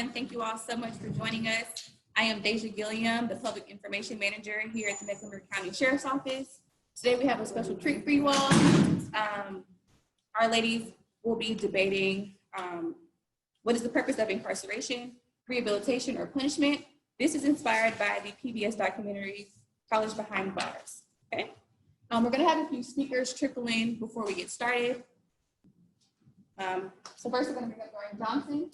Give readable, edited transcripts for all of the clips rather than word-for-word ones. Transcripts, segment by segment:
everyone. Thank you all so much for joining us. I am Deja Gilliam, the Public Information Manager here at the Mecklenburg County Sheriff's Office. Today we have a special treat for you all. Our ladies will be debating what is the purpose of incarceration, rehabilitation, or punishment. This is inspired by the PBS documentary, College Behind Bars. Okay. We're going to have a few speakers trickle in before we get started. So first we're going to bring up Brian Johnson.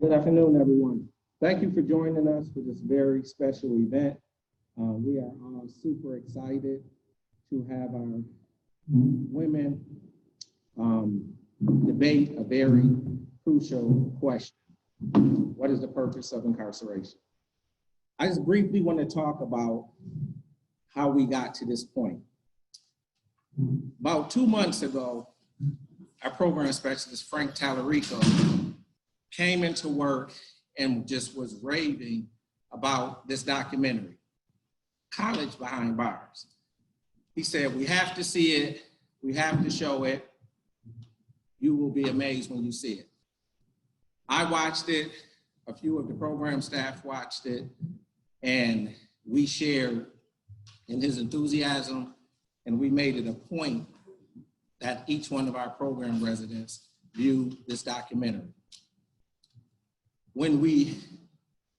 Good afternoon, everyone. Thank you for joining us for this very special event. We are all super excited to have our women debate a very crucial question. What is the purpose of incarceration? I just briefly want to talk about how we got to this point. About 2 months ago, our program specialist, Frank Tallarico, came into work and just was raving about this documentary, College Behind Bars. He said, we have to see it, we have to show it. You will be amazed when you see it. I watched it, a few of the program staff watched it, and we shared in his enthusiasm, and we made it a point that each one of our program residents view this documentary. When we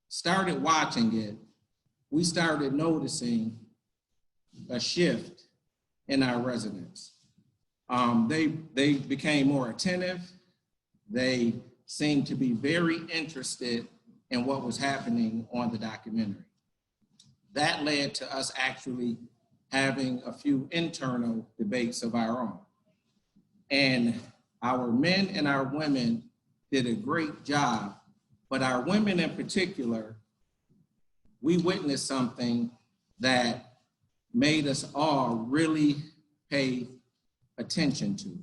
started watching it, we started noticing a shift in our residents. They became more attentive. They seemed to be very interested in what was happening on the documentary. That led to us actually having a few internal debates of our own. And our men and our women did a great job. But our women in particular, we witnessed something that made us all really pay attention to.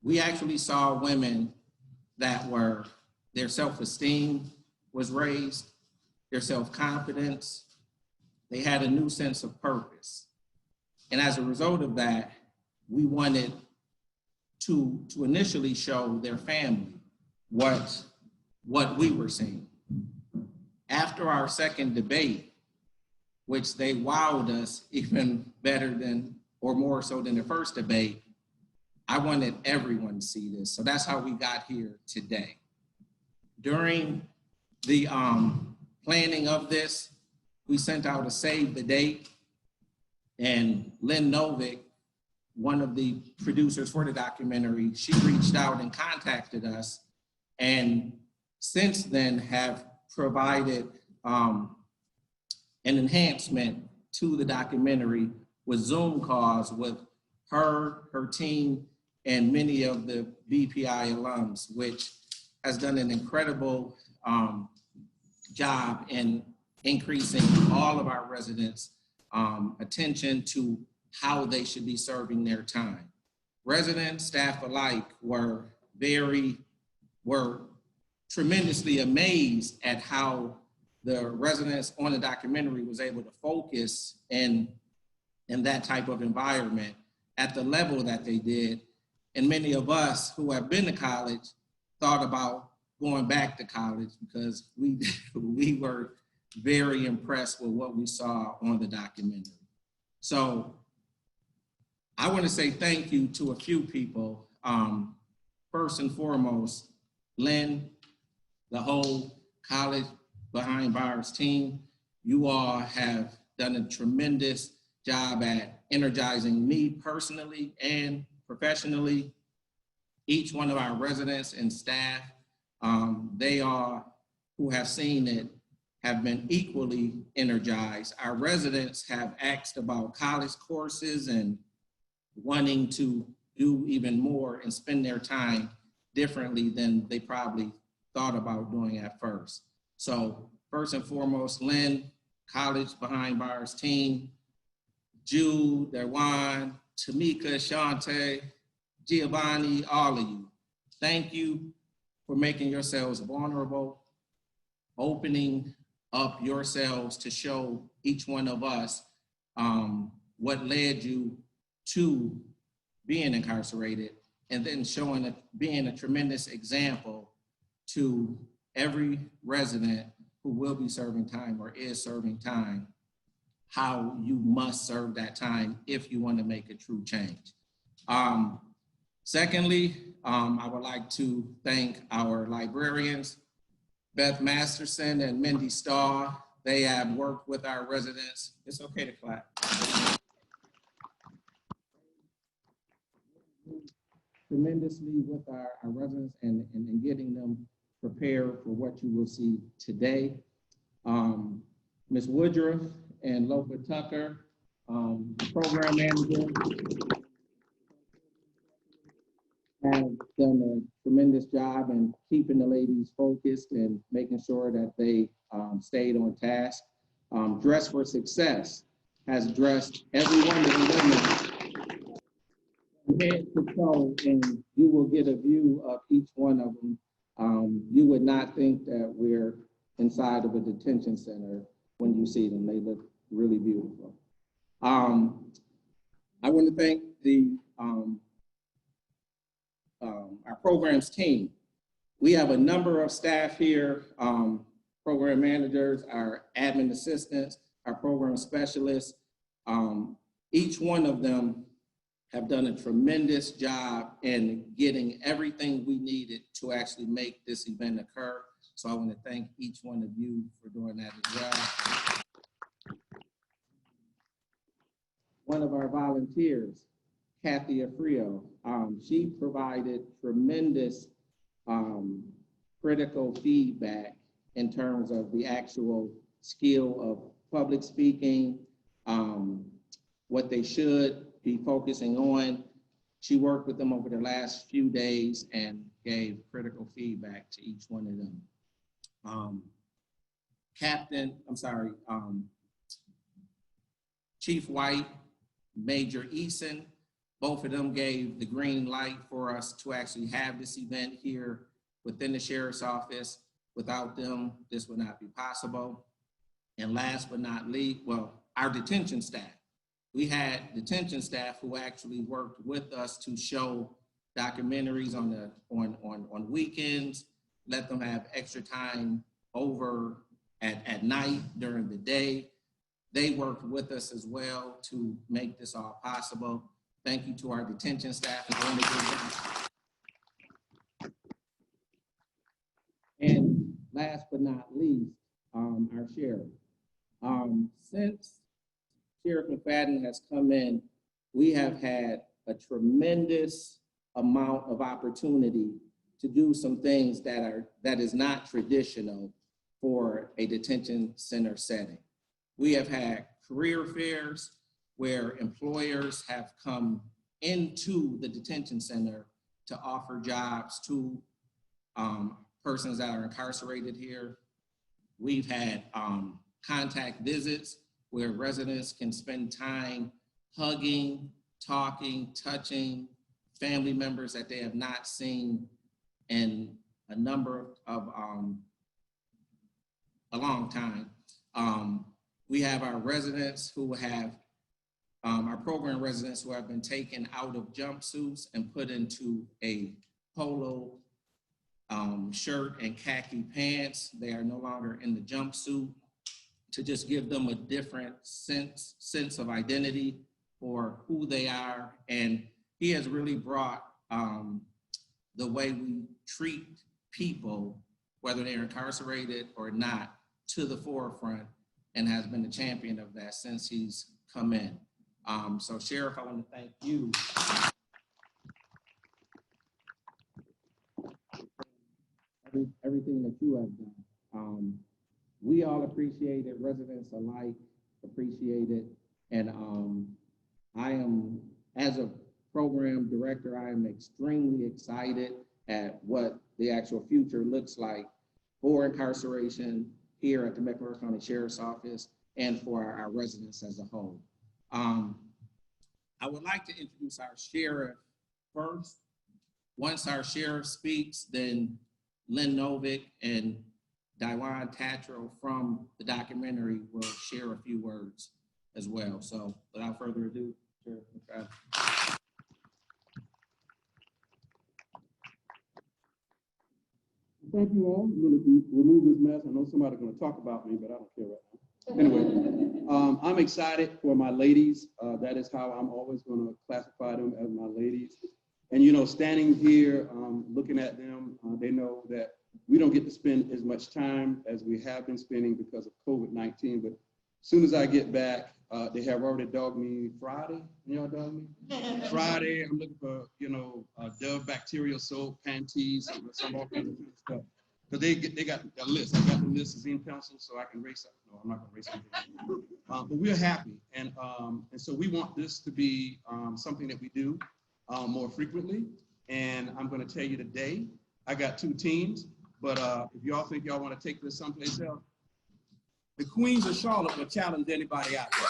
We actually saw women that were, their self-esteem was raised, their self-confidence, they had a new sense of purpose. And as a result of that, we wanted to initially show their family what we were seeing. After our second debate, which they wowed us even better than, or more so than the first debate, I wanted everyone to see this. So that's how we got here today. During the planning of this, we sent out a save the date, and Lynn Novick, one of the producers for the documentary, she reached out and contacted us, and since then have provided an enhancement to the documentary with Zoom calls with her team, and many of the BPI alums, which has done an incredible job in increasing all of our residents' attention to how they should be serving their time. Residents, staff alike were tremendously amazed at how the residents on the documentary was able to focus in that type of environment at the level that they did. And many of us who have been to college thought about going back to college because we were very impressed with what we saw on the documentary. So I want to say thank you to a few people. First and foremost, Lynn, the whole College Behind Bars team. You all have done a tremendous job at energizing me personally and professionally. Each one of our residents and staff, they are, who have seen it, have been equally energized. Our residents have asked about college courses and wanting to do even more and spend their time differently than they probably thought about doing at first. So first and foremost, Lynn, College Behind Bars team, Jude, Derwan, Tamika, Shante, Giovanni, all of you. Thank you for making yourselves vulnerable, opening up yourselves to show each one of us what led you to being incarcerated, and then being a tremendous example to every resident who will be serving time or is serving time, how you must serve that time if you want to make a true change. Secondly, I would like to thank our librarians, Beth Masterson and Mindy Stahl. They have worked with our residents. It's okay to clap. Tremendously with our residents and getting them prepared for what you will see today. Ms. Woodruff and Lopa Tucker, program manager, have done a tremendous job in keeping the ladies focused and making sure that they stayed on task. Dress for Success has dressed every one of the women from head to toe, and you will get a view of each one of them. You would not think that we're inside of a detention center when you see them. They look really beautiful. I want to thank our programs team. We have a number of staff here, program managers, our admin assistants, our program specialists. Each one of them have done a tremendous job in getting everything we needed to actually make this event occur. So I want to thank each one of you for doing that as well. One of our volunteers, Kathy Afrio, she provided tremendous critical feedback in terms of the actual skill of public speaking, what they should be focusing on. She worked with them over the last few days and gave critical feedback to each one of them. Chief White, Major Eason, both of them gave the green light for us to actually have this event here within the Sheriff's Office. Without them, this would not be possible. And last but not least, well, our detention staff. We had detention staff who actually worked with us to show documentaries on weekends, let them have extra time over at night during the day. They worked with us as well to make this all possible. Thank you to our detention staff. And last but not least, our sheriff. Since Sheriff McFadden has come in, we have had a tremendous amount of opportunity to do some things that is not traditional for a detention center setting. We have had career fairs where employers have come into the detention center to offer jobs to persons that are incarcerated here. We've had contact visits where residents can spend time hugging, talking, touching family members that they have not seen in a number of a long time. We have our residents who have, our program residents who have been taken out of jumpsuits and put into a polo shirt and khaki pants. They are no longer in the jumpsuit, to just give them a different sense of identity for who they are. And he has really brought the way we treat people, whether they're incarcerated or not, to the forefront, and has been a champion of that since he's come in. So Sheriff, I want to thank you. Everything that you have done. We all appreciate it, residents alike appreciate it. And I am, as a program director, I am extremely excited at what the actual future looks like for incarceration here at the Mecklenburg County Sheriff's Office and for our residents as a whole. I would like to introduce our sheriff first. Once our sheriff speaks, then Lynn Novick and Diwan Tatro from the documentary will share a few words. as well. So without further ado, Chair McFadden. Thank you all. I'm going to remove this mess. I know somebody's going to talk about me, but I don't care right now. Anyway, I'm excited for my ladies. That is how I'm always going to classify them, as my ladies. And, you know, standing here, looking at them, they know that we don't get to spend as much time as we have been spending because of COVID-19. But as soon as I get back, they have already dogged me Friday. You know, dog me? Friday, I'm looking for, you know, Dove bacterial soap, panties, some all kinds of stuff. Because they got a list. I got the list as in pencil, so I can race it. No, I'm not going to race it. But we're happy. And so we want this to be something that we do more frequently. And I'm going to tell you today, I got 2 teams. But if y'all think y'all want to take this someplace else, the Queens of Charlotte will challenge anybody out there.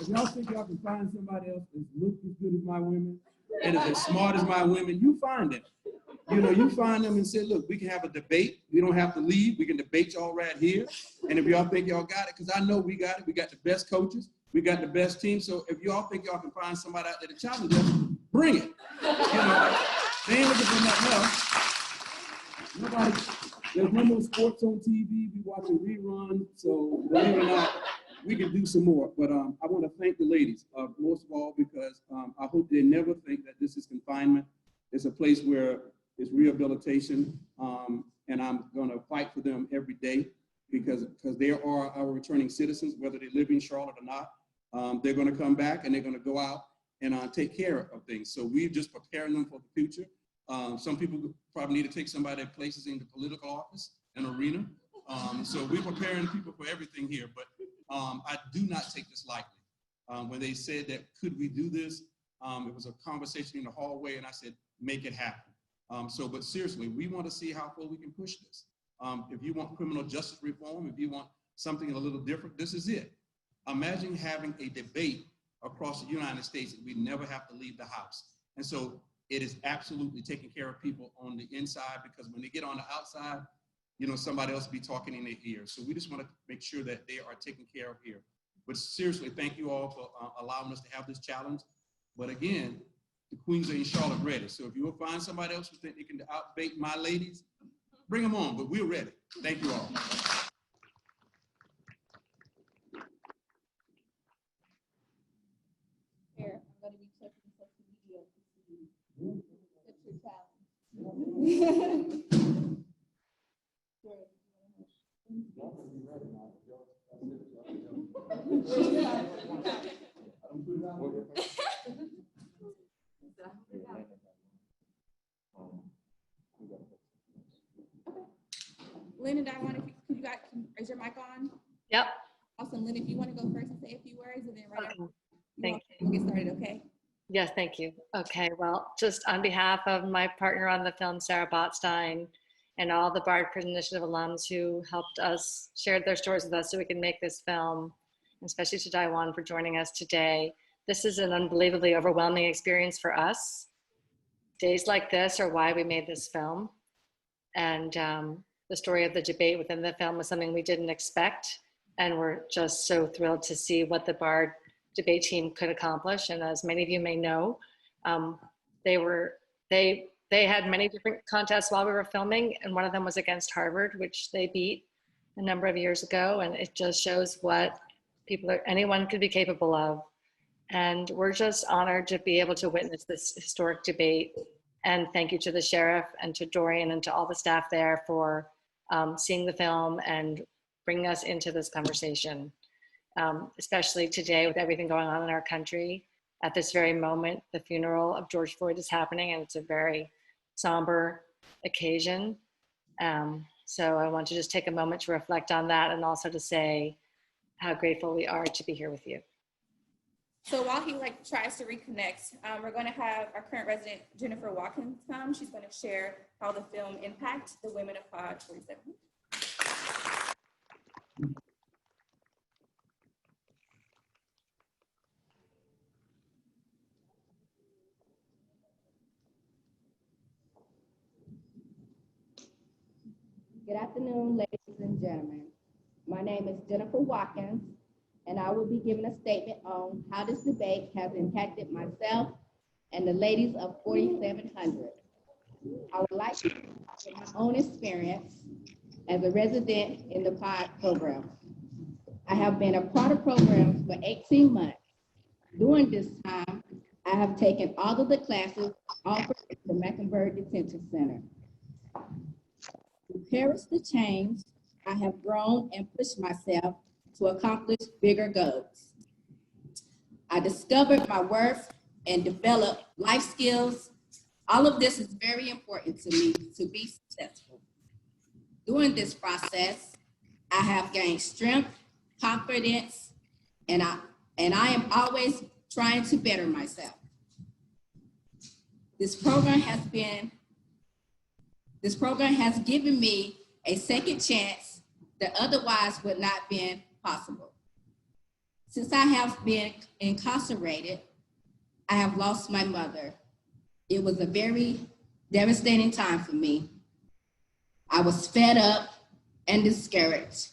If y'all think y'all can find somebody else that looks as good as my women and is as smart as my women, you find them. You know, you find them and say, look, we can have a debate. We don't have to leave. We can debate y'all right here. And if y'all think y'all got it, because I know we got it. We got the best coaches. We got the best team. So if y'all think y'all can find somebody out there to challenge us, bring it. You know, they ain't looking for nothing else. Nobody, there's no more sports on TV. We watching reruns. So believe it or not, we can do some more. But I want to thank the ladies, most of all, because I hope they never think that this is confinement. It's a place where it's rehabilitation. And I'm going to fight for them every day because they are our returning citizens, whether they live in Charlotte or not. They're going to come back and they're going to go out and take care of things. So we're just preparing them for the future. Some people probably need to take somebody that places in the political office and arena. So we're preparing people for everything here, but I do not take this lightly. When they said that, could we do this? It was a conversation in the hallway and I said, make it happen. But seriously, we want to see how far we can push this. If you want criminal justice reform, if you want something a little different, this is it. Imagine having a debate across the United States that we never have to leave the house. And so it is absolutely taking care of people on the inside, because when they get on the outside, you know, somebody else will be talking in their ear. So we just want to make sure that they are taken care of here. But seriously, thank you all for allowing us to have this challenge. But again, the Queens are in Charlotte ready. So if you will find somebody else who think they can outbait my ladies, bring them on, but we're ready. Thank you all. Here, I'm going to be checking social media to see what's your challenge. Lynn and Diana, is your mic on? Yep. Awesome. Lynn, if you want to go first and say a few words, and then right after Thank we'll get started, okay? Yes, thank you. Okay, well, just on behalf of my partner on the film, Sarah Botstein, and all the Bard Prison Initiative alums who helped us, shared their stories with us so we can make this film, and especially to Daiwan for joining us today. This is an unbelievably overwhelming experience for us. Days like this are why we made this film. And the story of the debate within the film was something we didn't expect. And we're just so thrilled to see what the Bard debate team could accomplish. And as many of you may know, they had many different contests while we were filming, and one of them was against Harvard, which they beat a number of years ago. And it just shows what anyone could be capable of. And we're just honored to be able to witness this historic debate. And thank you to the sheriff and to Dorian and to all the staff there for seeing the film and bringing us into this conversation. Especially today with everything going on in our country. At this very moment, the funeral of George Floyd is happening, and it's a very somber occasion. So I want to just take a moment to reflect on that, and also to say how grateful we are to be here with you. So while he tries to reconnect, we're going to have our current resident, Jennifer Watkins, come. She's going to share how the film impacts the women of Pod 47. Good afternoon, ladies and gentlemen. My name is Jennifer Watkins, and I will be giving a statement on how this debate has impacted myself and the ladies of 4700. I would like to share my own experience as a resident in the POD program. I have been a part of programs for 18 months. During this time, I have taken all of the classes offered at the Mecklenburg Detention Center. To perish the change, I have grown and pushed myself to accomplish bigger goals. I discovered my worth and developed life skills. All of this is very important to me to be successful. During this process, I have gained strength, confidence, and I am always trying to better myself. This program has given me a second chance that otherwise would not have been possible. Since I have been incarcerated, I have lost my mother. It was a very devastating time for me. I was fed up and discouraged.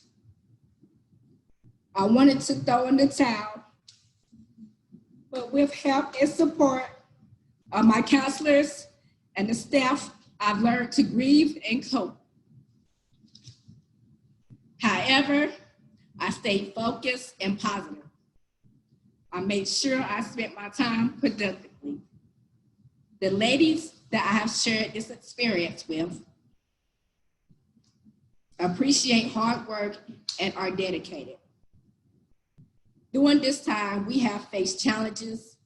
I wanted to throw in the towel, but with help and support of my counselors and the staff, I've learned to grieve and cope. However, I stayed focused and positive. I made sure I spent my time productively. The ladies that I have shared this experience with appreciate hard work and are dedicated. During this time, we have faced challenges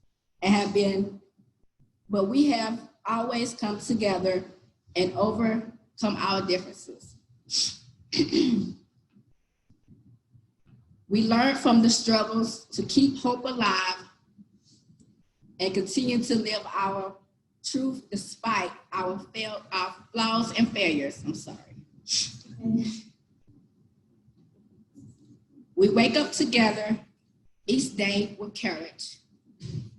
but we have always come together and overcome our differences. We learn from the struggles to keep hope alive and continue to live our truth despite our flaws and failures. I'm sorry. We wake up together each day with courage.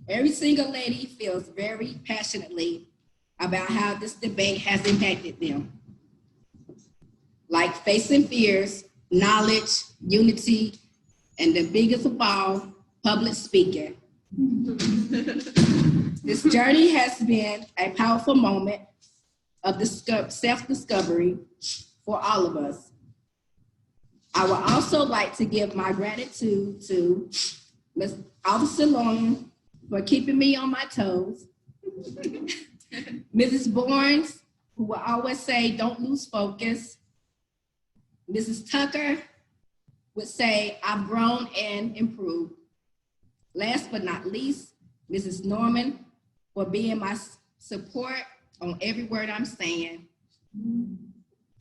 Every single lady feels very passionately about how this debate has impacted them. Like facing fears, knowledge, unity, and the biggest of all, public speaking. This journey has been a powerful moment of self-discovery for all of us. I would also like to give my gratitude to Ms. Officer Lynn for keeping me on my toes, Mrs. Barnes, who will always say, don't lose focus, Mrs. Tucker would say, I've grown and improved. Last but not least, Mrs. Norman for being my support on every word I'm saying.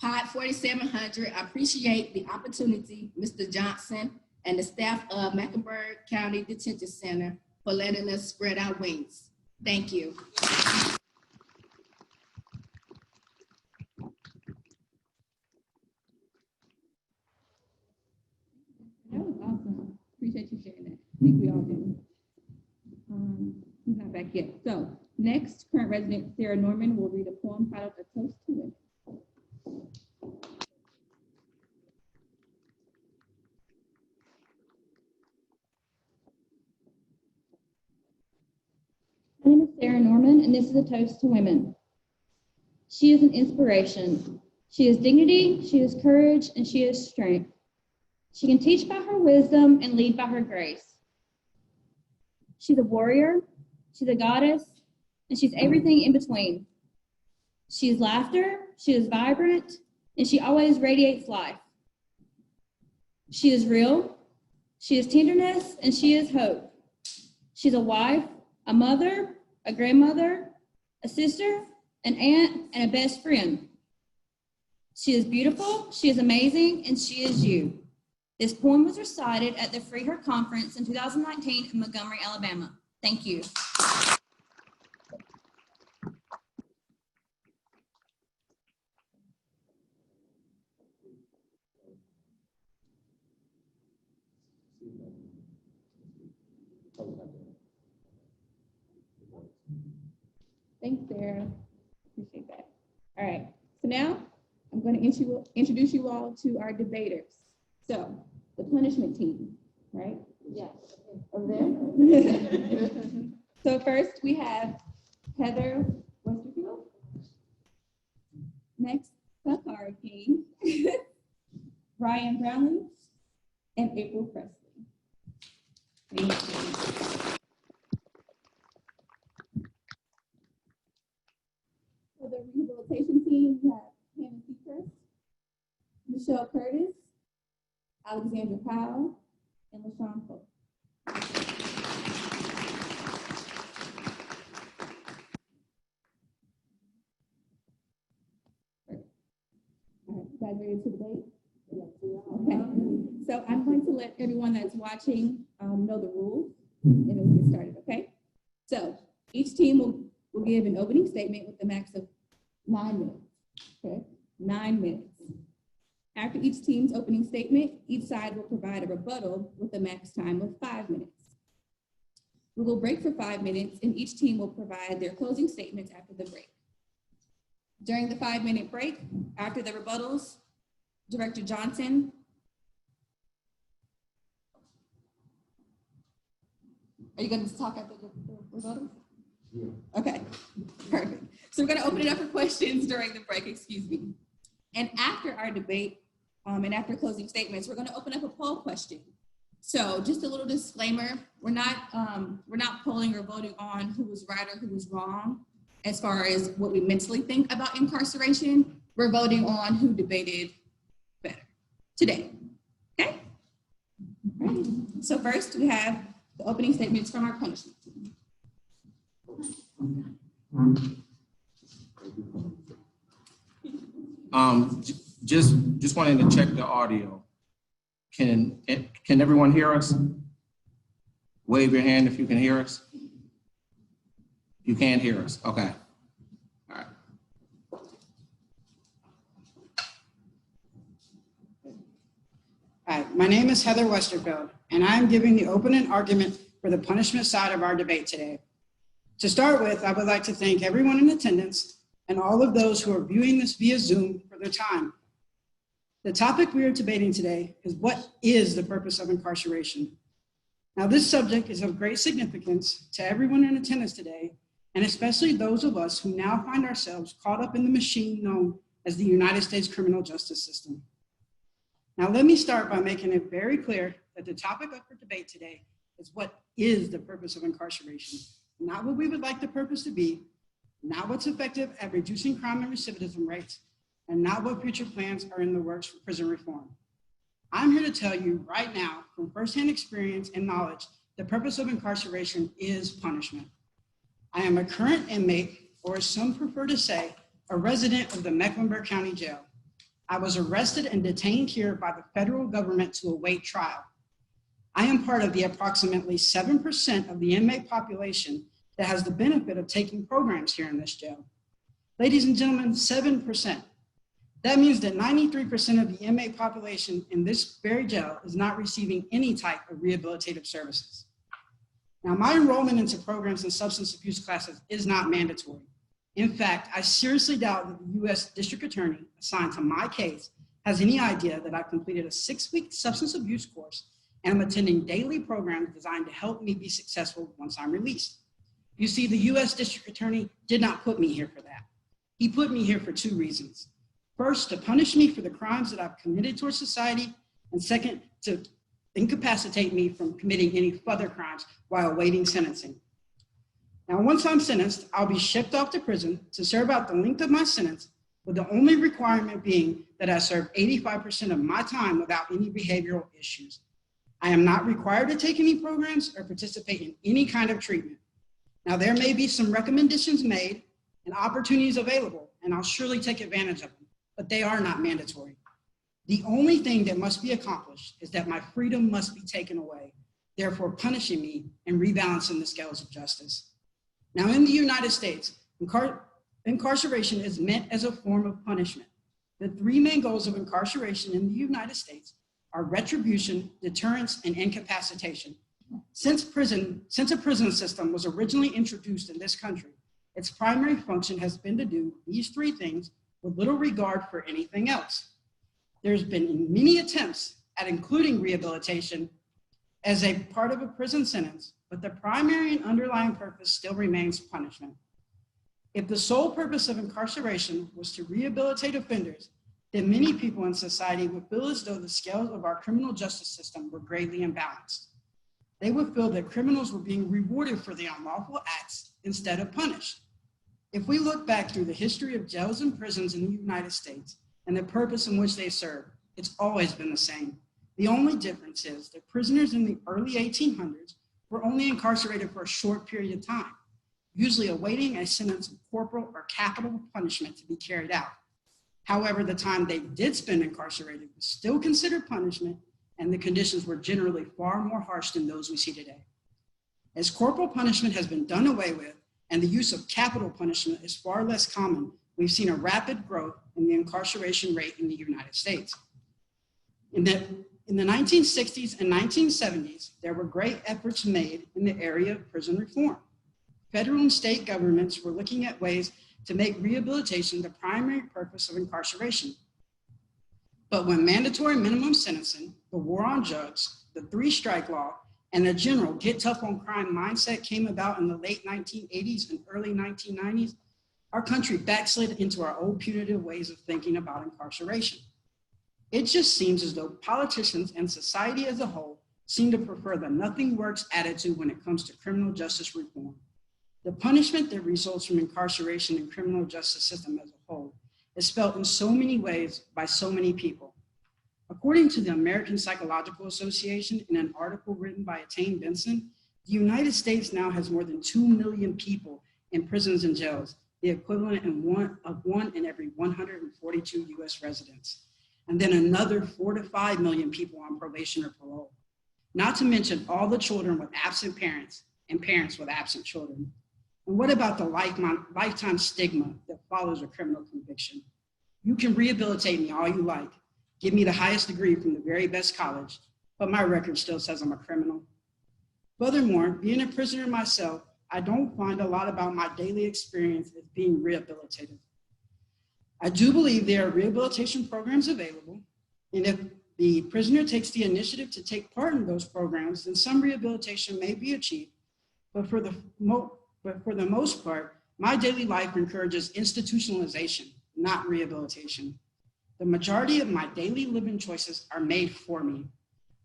Pod 4700, I appreciate the opportunity, Mr. Johnson and the staff of Mecklenburg County Detention Center for letting us spread our wings. Thank you. That was awesome. Appreciate you sharing that. I think we all do. He's not back yet. So next, current resident Sarah Norman will read a poem titled A Toast to Women. My name is Sarah Norman, and this is a toast to women. She is an inspiration. She is dignity, she is courage, and she is strength. She can teach by her wisdom and lead by her grace. She's a warrior, she's a goddess, and she's everything in between. She is laughter, she is vibrant, and she always radiates life. She is real, she is tenderness, and she is hope. She's a wife, a mother, a grandmother, a sister, an aunt, and a best friend. She is beautiful, she is amazing, and she is you. This poem was recited at the Free Her Conference in 2019 in Montgomery, Alabama. Thank you. Thanks, Sarah. Appreciate that. All right. So now I'm going to introduce you all to our debaters. So the punishment team, right? Yes. Over there. So first we have Heather Westerfield. Next, the Hurricane, Brian Brownlee, and April Presley. Thank you. For the rehabilitation team, we have Hannah Seacrest, Michelle Curtis, Alexandra Powell, and LaShawn Pope. All right, you guys ready to debate? Okay, so I'm going to let everyone that's watching know the rules, and then we'll get started, okay? So each team will give an opening statement with a max of 9 minutes, okay? 9 minutes. After each team's opening statement, each side will provide a rebuttal with a max time of 5 minutes. We will break for 5 minutes, and each team will provide their closing statements after the break. During the 5-minute break, after the rebuttals, Director Johnson. Are you going to talk after the rebuttals? Yeah. Okay, perfect. So we're going to open it up for questions during the break, excuse me. And after our debate, and after closing statements, we're going to open up a poll question. So just a little disclaimer, we're not polling or voting on who was right or who was wrong as far as what we mentally think about incarceration. We're voting on who debated better today, okay? All right. So first we have the opening statements from our punishment team. Just wanting to check the audio. Can everyone hear us? Wave your hand if you can hear us. You can't hear us. Okay. All right. Hi, my name is Heather Westerfield, and I am giving the opening argument for the punishment side of our debate today. To start with, I would like to thank everyone in attendance and all of those who are viewing this via Zoom for their time. The topic we are debating today is what is the purpose of incarceration? Now, this subject is of great significance to everyone in attendance today, and especially those of us who now find ourselves caught up in the machine known as the United States criminal justice system. Now, let me start by making it very clear that the topic up for debate today is what is the purpose of incarceration, not what we would like the purpose to be, not what's effective at reducing crime and recidivism rates, and not what future plans are in the works for prison reform. I'm here to tell you right now, from firsthand experience and knowledge, the purpose of incarceration is punishment. I am a current inmate, or as some prefer to say, a resident of the Mecklenburg County Jail. I was arrested and detained here by the federal government to await trial. I am part of the approximately 7% of the inmate population that has the benefit of taking programs here in this jail. Ladies and gentlemen, 7%. That means that 93% of the inmate population in this very jail is not receiving any type of rehabilitative services. Now, my enrollment into programs and substance abuse classes is not mandatory. In fact, I seriously doubt that the U.S. District Attorney assigned to my case has any idea that I've completed a 6-week substance abuse course and I'm attending daily programs designed to help me be successful once I'm released. You see, the U.S. District Attorney did not put me here for that. He put me here for 2 reasons. First, to punish me for the crimes that I've committed towards society, and second, to incapacitate me from committing any further crimes while awaiting sentencing. Now, once I'm sentenced, I'll be shipped off to prison to serve out the length of my sentence, with the only requirement being that I serve 85% of my time without any behavioral issues. I am not required to take any programs or participate in any kind of treatment. Now, there may be some recommendations made and opportunities available, and I'll surely take advantage of them, but they are not mandatory. The only thing that must be accomplished is that my freedom must be taken away, therefore punishing me and rebalancing the scales of justice. Now, in the United States, incarceration is meant as a form of punishment. The 3 main goals of incarceration in the United States are retribution, deterrence, and incapacitation. Since a prison system was originally introduced in this country, its primary function has been to do these 3 things with little regard for anything else. There's been many attempts at including rehabilitation as a part of a prison sentence, but the primary and underlying purpose still remains punishment. If the sole purpose of incarceration was to rehabilitate offenders, then many people in society would feel as though the scales of our criminal justice system were greatly imbalanced. They would feel that criminals were being rewarded for their unlawful acts instead of punished. If we look back through the history of jails and prisons in the United States and the purpose in which they serve, it's always been the same. The only difference is that prisoners in the early 1800s were only incarcerated for a short period of time, usually awaiting a sentence of corporal or capital punishment to be carried out. However, the time they did spend incarcerated was still considered punishment, and the conditions were generally far more harsh than those we see today. As corporal punishment has been done away with and the use of capital punishment is far less common, we've seen a rapid growth in the incarceration rate in the United States. In the 1960s and 1970s, there were great efforts made in the area of prison reform. Federal and state governments were looking at ways to make rehabilitation the primary purpose of incarceration. But when mandatory minimum sentencing, the war on drugs, the three-strike law, and the general get tough on crime mindset came about in the late 1980s and early 1990s, our country backslid into our old punitive ways of thinking about incarceration. It just seems as though politicians and society as a whole seem to prefer the nothing works attitude when it comes to criminal justice reform. The punishment that results from incarceration in criminal justice system as a whole is felt in so many ways by so many people. According to the American Psychological Association, in an article written by Attain Benson, the United States now has more than 2 million people in prisons and jails, the equivalent of one in every 142 US residents, and then another 4 to 5 million people on probation or parole, not to mention all the children with absent parents and parents with absent children. And what about the lifetime stigma that follows a criminal conviction? You can rehabilitate me all you like, give me the highest degree from the very best college, but my record still says I'm a criminal. Furthermore, being a prisoner myself, I don't find a lot about my daily experience as being rehabilitated. I do believe there are rehabilitation programs available, and if the prisoner takes the initiative to take part in those programs, then some rehabilitation may be achieved, but for the most part, my daily life encourages institutionalization, not rehabilitation. The majority of my daily living choices are made for me.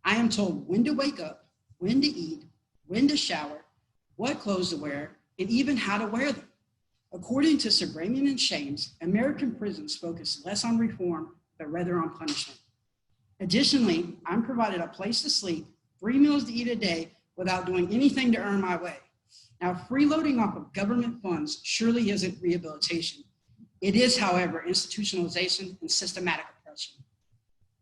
I am told when to wake up, when to eat, when to shower, what clothes to wear, and even how to wear them. According to Sabramian and Shames, American prisons focus less on reform, but rather on punishment. Additionally, I'm provided a place to sleep, 3 meals to eat a day without doing anything to earn my way. Now, freeloading off of government funds surely isn't rehabilitation. It is, however, institutionalization and systematic oppression.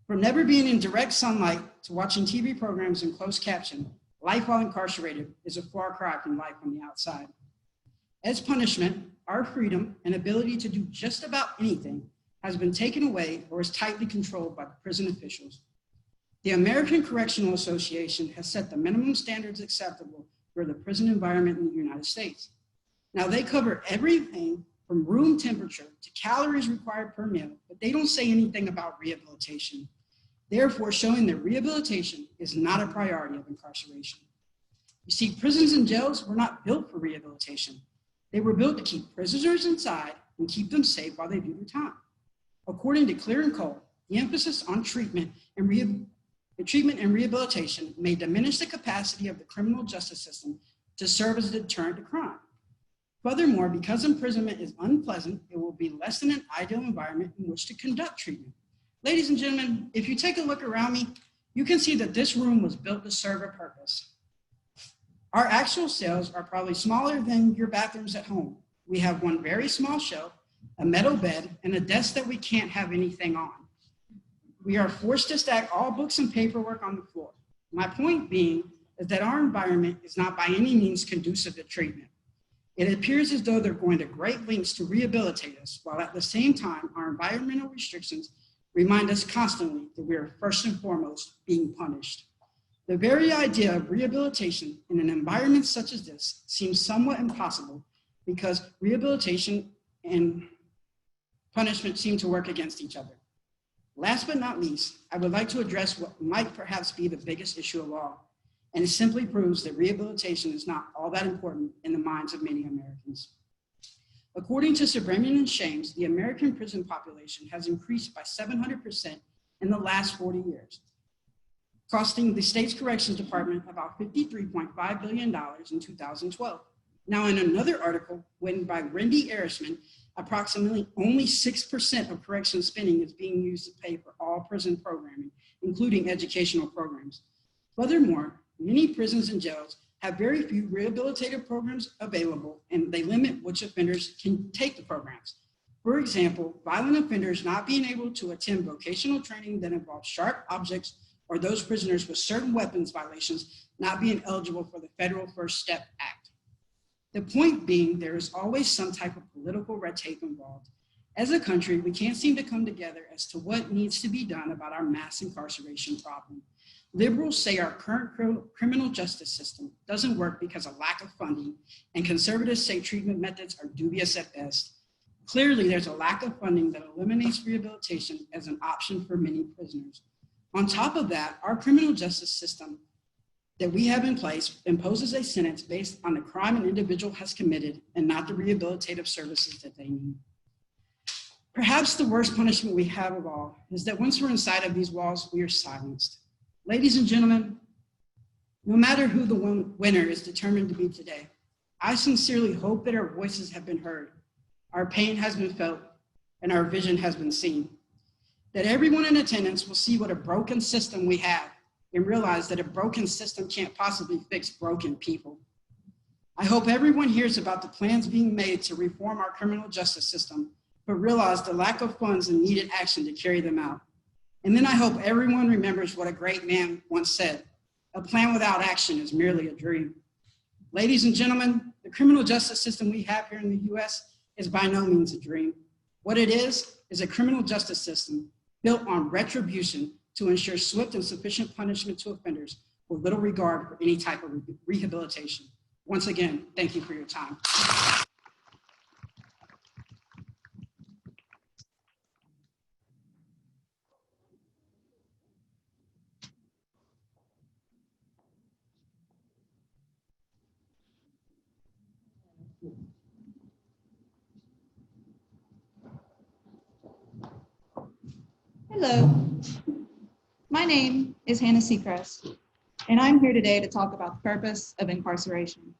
From never being in direct sunlight to watching TV programs in closed caption, life while incarcerated is a far cry from life on the outside. As punishment, our freedom and ability to do just about anything has been taken away or is tightly controlled by the prison officials. The American Correctional Association has set the minimum standards acceptable for the prison environment in the United States. Now, they cover everything from room temperature to calories required per meal, but they don't say anything about rehabilitation, therefore showing that rehabilitation is not a priority of incarceration. You see, prisons and jails were not built for rehabilitation. They were built to keep prisoners inside and keep them safe while they do their time. According to Clear and Cole, the emphasis on treatment and rehabilitation may diminish the capacity of the criminal justice system to serve as a deterrent to crime. Furthermore, because imprisonment is unpleasant, it will be less than an ideal environment in which to conduct treatment. Ladies and gentlemen, if you take a look around me, you can see that this room was built to serve a purpose. Our actual cells are probably smaller than your bathrooms at home. We have one very small shelf, a metal bed, and a desk that we can't have anything on. We are forced to stack all books and paperwork on the floor. My point being is that our environment is not by any means conducive to treatment. It appears as though they're going to great lengths to rehabilitate us, while at the same time, our environmental restrictions remind us constantly that we are first and foremost being punished. The very idea of rehabilitation in an environment such as this seems somewhat impossible because rehabilitation and punishment seem to work against each other. Last but not least, I would like to address what might perhaps be the biggest issue of all, and it simply proves that rehabilitation is not all that important in the minds of many Americans. According to Sobranian and Shames, the American prison population has increased by 700% in the last 40 years, costing the state's corrections department about $53.5 billion in 2012. Now, in another article written by Wendy Erisman, approximately only 6% of correction spending is being used to pay for all prison programming, including educational programs. Furthermore, many prisons and jails have very few rehabilitative programs available, and they limit which offenders can take the programs. For example, violent offenders not being able to attend vocational training that involves sharp objects, or those prisoners with certain weapons violations not being eligible for the Federal First Step Act. The point being, there is always some type of political red tape involved. As a country, we can't seem to come together as to what needs to be done about our mass incarceration problem. Liberals say our current criminal justice system doesn't work because of lack of funding, and conservatives say treatment methods are dubious at best. Clearly, there's a lack of funding that eliminates rehabilitation as an option for many prisoners. On top of that, our criminal justice system that we have in place imposes a sentence based on the crime an individual has committed and not the rehabilitative services that they need. Perhaps the worst punishment we have of all is that once we're inside of these walls, we are silenced. Ladies and gentlemen, no matter who the winner is determined to be today, I sincerely hope that our voices have been heard, our pain has been felt, and our vision has been seen. That everyone in attendance will see what a broken system we have and realize that a broken system can't possibly fix broken people. I hope everyone hears about the plans being made to reform our criminal justice system, but realize the lack of funds and needed action to carry them out. And then I hope everyone remembers what a great man once said, a plan without action is merely a dream. Ladies and gentlemen, the criminal justice system we have here in the US is by no means a dream. What it is a criminal justice system built on retribution to ensure swift and sufficient punishment to offenders with little regard for any type of rehabilitation. Once again, thank you for your time. Hello, my name is Hannah Seacrest, and I'm here today to talk about the purpose of incarceration,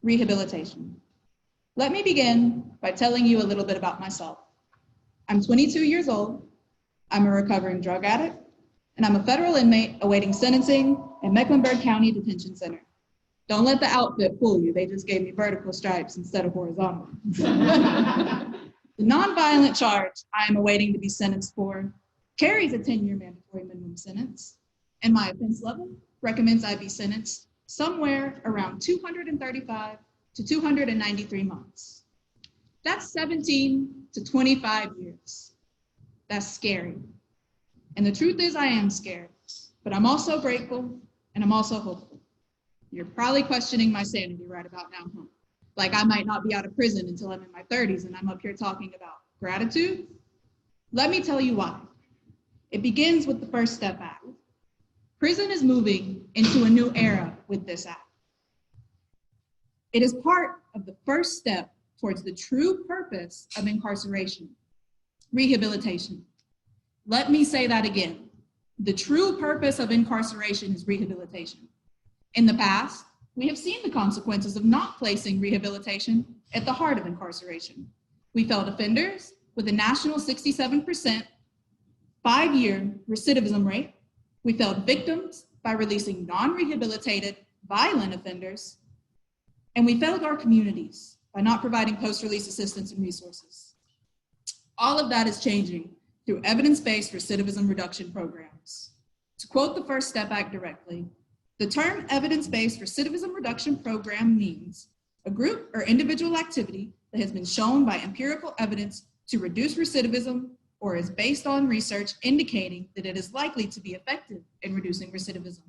rehabilitation. Let me begin by telling you a little bit about myself. I'm 22 years old, I'm a recovering drug addict, and I'm a federal inmate awaiting sentencing at Mecklenburg County Detention Center. Don't let the outfit fool you, they just gave me vertical stripes instead of horizontal. The nonviolent charge I am awaiting to be sentenced for carries a 10-year mandatory minimum sentence, and my offense level recommends I be sentenced somewhere around 235 to 293 months. That's 17 to 25 years. That's scary. And the truth is I am scared, but I'm also grateful and I'm also hopeful. You're probably questioning my sanity right about now, huh? Like I might not be out of prison until I'm in my 30s and I'm up here talking about gratitude. Let me tell you why. It begins with the First Step Act. Prison is moving into a new era with this act. It is part of the first step towards the true purpose of incarceration, rehabilitation. Let me say that again. The true purpose of incarceration is rehabilitation. In the past, we have seen the consequences of not placing rehabilitation at the heart of incarceration. We failed offenders with a national 67% 5-year recidivism rate. We failed victims by releasing non-rehabilitated violent offenders. And we failed our communities by not providing post-release assistance and resources. All of that is changing through evidence-based recidivism reduction programs. To quote the First Step Act directly, the term evidence-based recidivism reduction program means a group or individual activity that has been shown by empirical evidence to reduce recidivism or is based on research indicating that it is likely to be effective in reducing recidivism.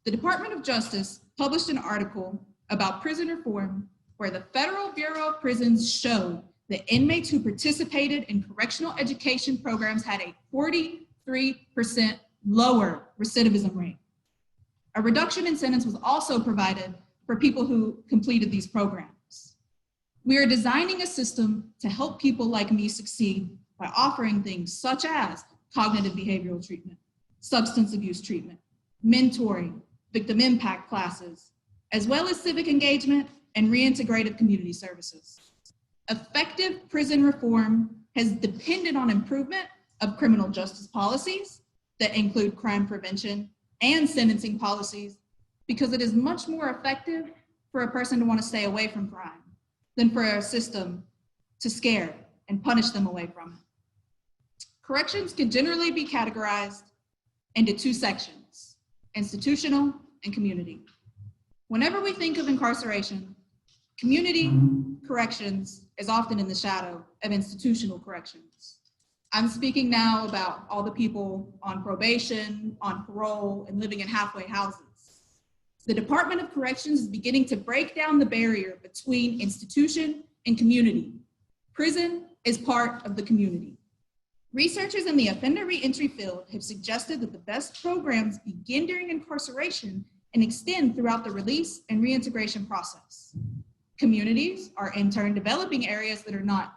The Department of Justice published an article about prison reform where the Federal Bureau of Prisons showed that inmates who participated in correctional education programs had a 40% 33% lower recidivism rate. A reduction in sentence was also provided for people who completed these programs. We are designing a system to help people like me succeed by offering things such as cognitive behavioral treatment, substance abuse treatment, mentoring, victim impact classes, as well as civic engagement and reintegrative community services. Effective prison reform has depended on improvement of criminal justice policies that include crime prevention and sentencing policies, because it is much more effective for a person to want to stay away from crime than for a system to scare and punish them away from it. Corrections can generally be categorized into two sections: institutional and community. Whenever we think of incarceration, community corrections is often in the shadow of institutional corrections. I'm speaking now about all the people on probation, on parole, and living in halfway houses. The Department of Corrections is beginning to break down the barrier between institution and community. Prison is part of the community. Researchers in the offender reentry field have suggested that the best programs begin during incarceration and extend throughout the release and reintegration process. Communities are in turn developing areas that are not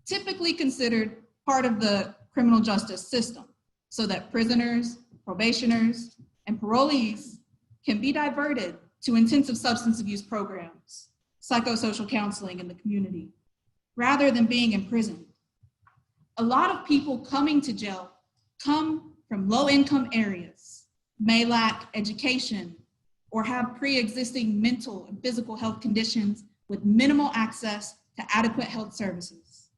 typically considered part of the criminal justice system, so that prisoners, probationers, and parolees can be diverted to intensive substance abuse programs, psychosocial counseling in the community, rather than being imprisoned. A lot of people coming to jail come from low-income areas, may lack education, or have pre-existing mental and physical health conditions with minimal access to adequate health services.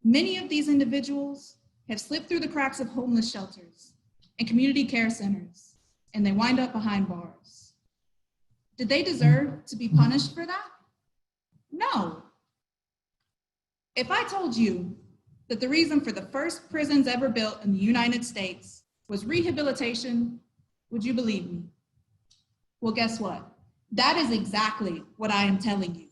Many of these individuals have slipped through the cracks of homeless shelters and community care centers, and they wind up behind bars. Did they deserve to be punished for that? No. If I told you that the reason for the first prisons ever built in the United States was rehabilitation, would you believe me? Well, guess what? That is exactly what I am telling you.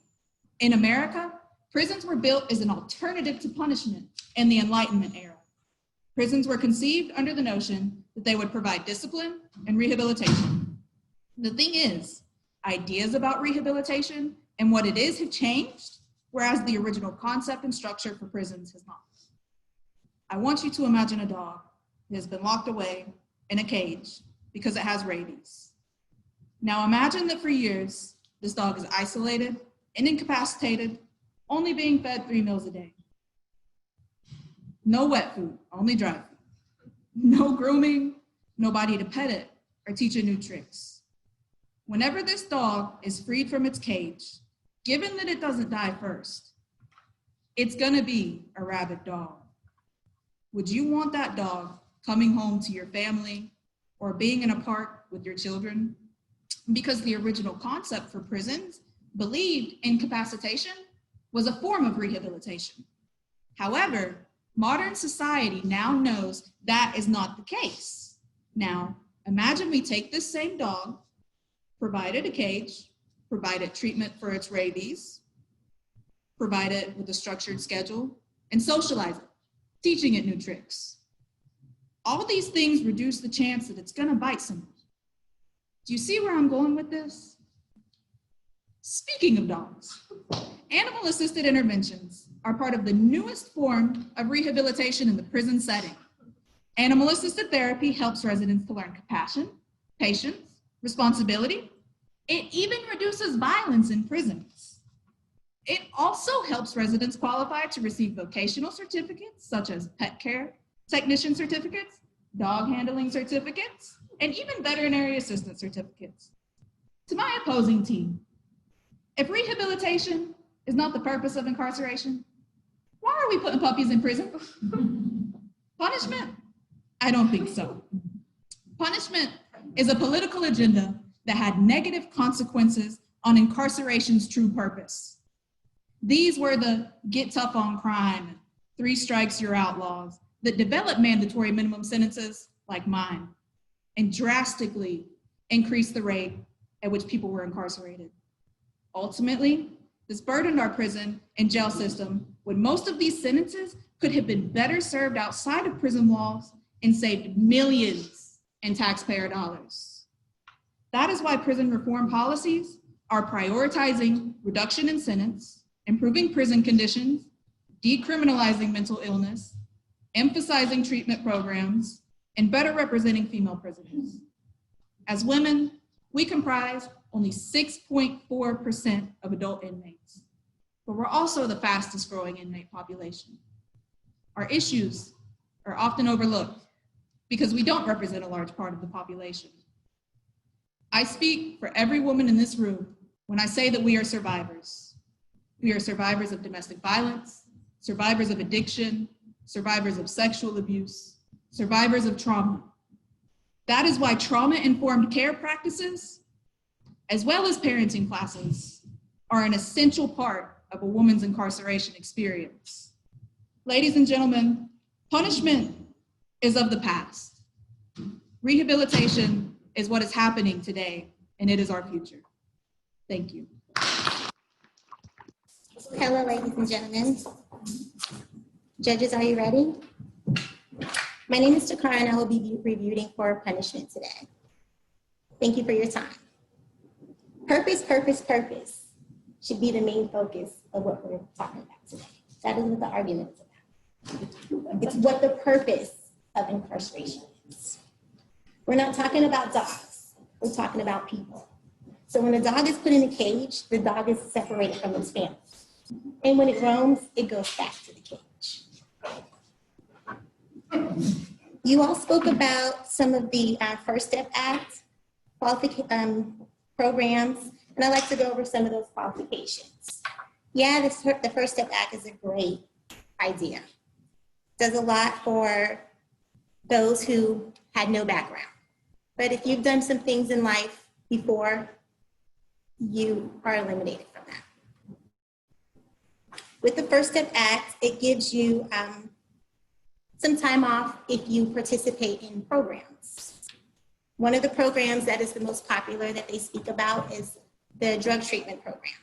In America, prisons were built as an alternative to punishment in the Enlightenment era. Prisons were conceived under the notion that they would provide discipline and rehabilitation. The thing is, ideas about rehabilitation and what it is have changed, whereas the original concept and structure for prisons has not. I want you to imagine a dog that has been locked away in a cage because it has rabies. Now imagine that for years, this dog is isolated and incapacitated, only being fed 3 meals a day. No wet food, only dry food. No grooming, nobody to pet it or teach it new tricks. Whenever this dog is freed from its cage, given that it doesn't die first, it's gonna be a rabid dog. Would you want that dog coming home to your family or being in a park with your children? Because the original concept for prisons believed incapacitation was a form of rehabilitation. However, modern society now knows that is not the case. Now, imagine we take this same dog, provide it a cage, provide it treatment for its rabies, provide it with a structured schedule, and socialize it, teaching it new tricks. All these things reduce the chance that it's gonna bite someone. Do you see where I'm going with this? Speaking of dogs, animal-assisted interventions are part of the newest form of rehabilitation in the prison setting. Animal-assisted therapy helps residents to learn compassion, patience, responsibility. It even reduces violence in prisons. It also helps residents qualify to receive vocational certificates, such as pet care technician certificates, dog handling certificates, and even veterinary assistant certificates. To my opposing team, if rehabilitation is not the purpose of incarceration, why are we putting puppies in prison? Punishment? I don't think so. Punishment is a political agenda that had negative consequences on incarceration's true purpose. These were the get tough on crime, 3 strikes you're outlaws that developed mandatory minimum sentences like mine and drastically increased the rate at which people were incarcerated. Ultimately, this burdened our prison and jail system when most of these sentences could have been better served outside of prison walls and saved millions in taxpayer dollars. That is why prison reform policies are prioritizing reduction in sentence, improving prison conditions, decriminalizing mental illness, emphasizing treatment programs, and better representing female prisoners. As women, we comprise only 6.4% of adult inmates, but we're also the fastest growing inmate population. Our issues are often overlooked because we don't represent a large part of the population. I speak for every woman in this room when I say that we are survivors. We are survivors of domestic violence, survivors of addiction, survivors of sexual abuse, survivors of trauma. That is why trauma-informed care practices, as well as parenting classes, are an essential part of a woman's incarceration experience. Ladies and gentlemen, punishment is of the past. Rehabilitation is what is happening today, and it is our future. Thank you. Hello, ladies and gentlemen. Judges, are you ready? My name is Takara, and I will be reviewing for punishment today. Thank you for your time. Purpose, purpose, purpose should be the main focus of what we're talking about today. That is what the argument is about. It's what the purpose of incarceration is. We're not talking about dogs. We're talking about people. So when a dog is put in a cage, the dog is separated from its family. And when it roams, it goes back to the cage. You all spoke about some of the First Step Act programs, and I'd like to go over some of those qualifications. Yeah, the First Step Act is a great idea. Does a lot for those who had no background. But if you've done some things in life before, you are eliminated from that. With the First Step Act, it gives you some time off if you participate in programs. One of the programs that is the most popular that they speak about is the drug treatment program.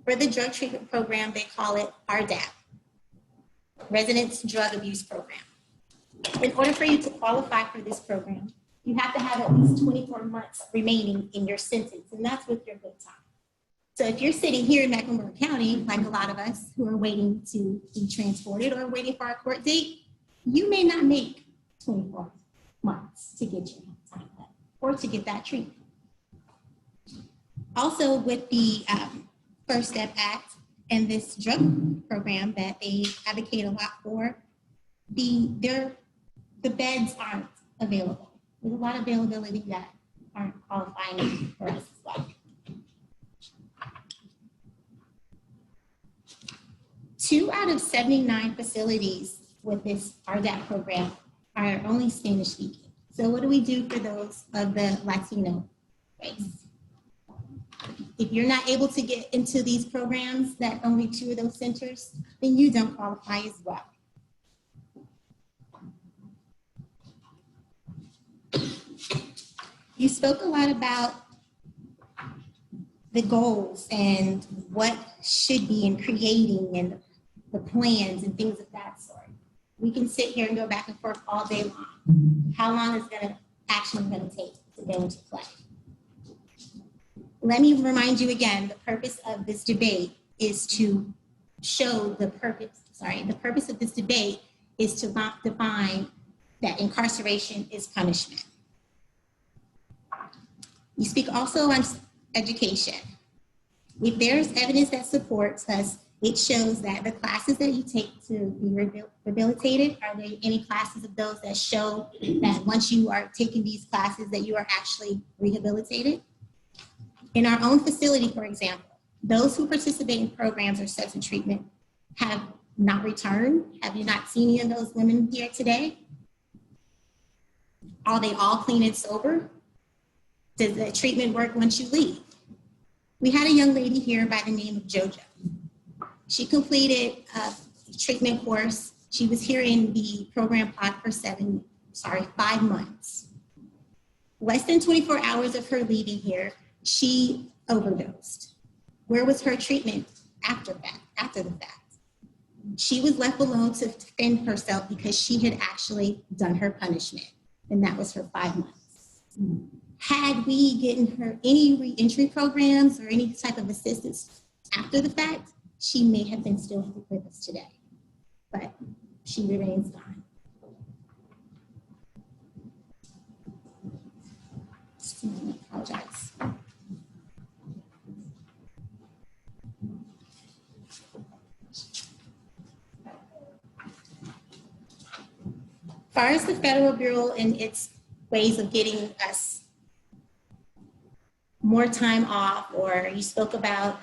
For the drug treatment program, they call it RDAP, Residence Drug Abuse Program. In order for you to qualify for this program, you have to have at least 24 months remaining in your sentence, and that's with your good time. So if you're sitting here in Mecklenburg County, like a lot of us who are waiting to be transported or waiting for our court date, you may not make 24 months to get your time up or to get that treatment. Also with the First Step Act and this drug program that they advocate a lot for, the beds aren't available. There's a lot of availability that aren't qualifying for us as well. 2 out of 79 facilities with this RDAP program are only Spanish speaking. So what do we do for those of the Latino race? If you're not able to get into these programs that only 2 of those centers, then you don't qualify as well. You spoke a lot about the goals and what should be in creating and the plans and things of that sort. We can sit here and go back and forth all day long. How long is action going to take to go into play? Let me remind you again, the purpose of this debate is to show the purpose of this debate is to define that incarceration is punishment. You speak also on education. If there's evidence that supports us, it shows that the classes that you take to be rehabilitated, are there any classes of those that show that once you are taking these classes that you are actually rehabilitated? In our own facility, for example, those who participate in programs or substance treatment have not returned. Have you not seen any of those women here today? Are they all clean and sober? Does the treatment work once you leave? We had a young lady here by the name of JoJo. She completed a treatment course. She was here in the program pod for 5 months. Less than 24 hours of her leaving here, she overdosed. Where was her treatment after the fact? she was left alone to defend herself because she had actually done her punishment, and that was her 5 months. Had we given her any reentry programs or any type of assistance after the fact, she may have been still with us today, but she remains gone. I apologize. As far as the Federal Bureau and its ways of getting us more time off, or you spoke about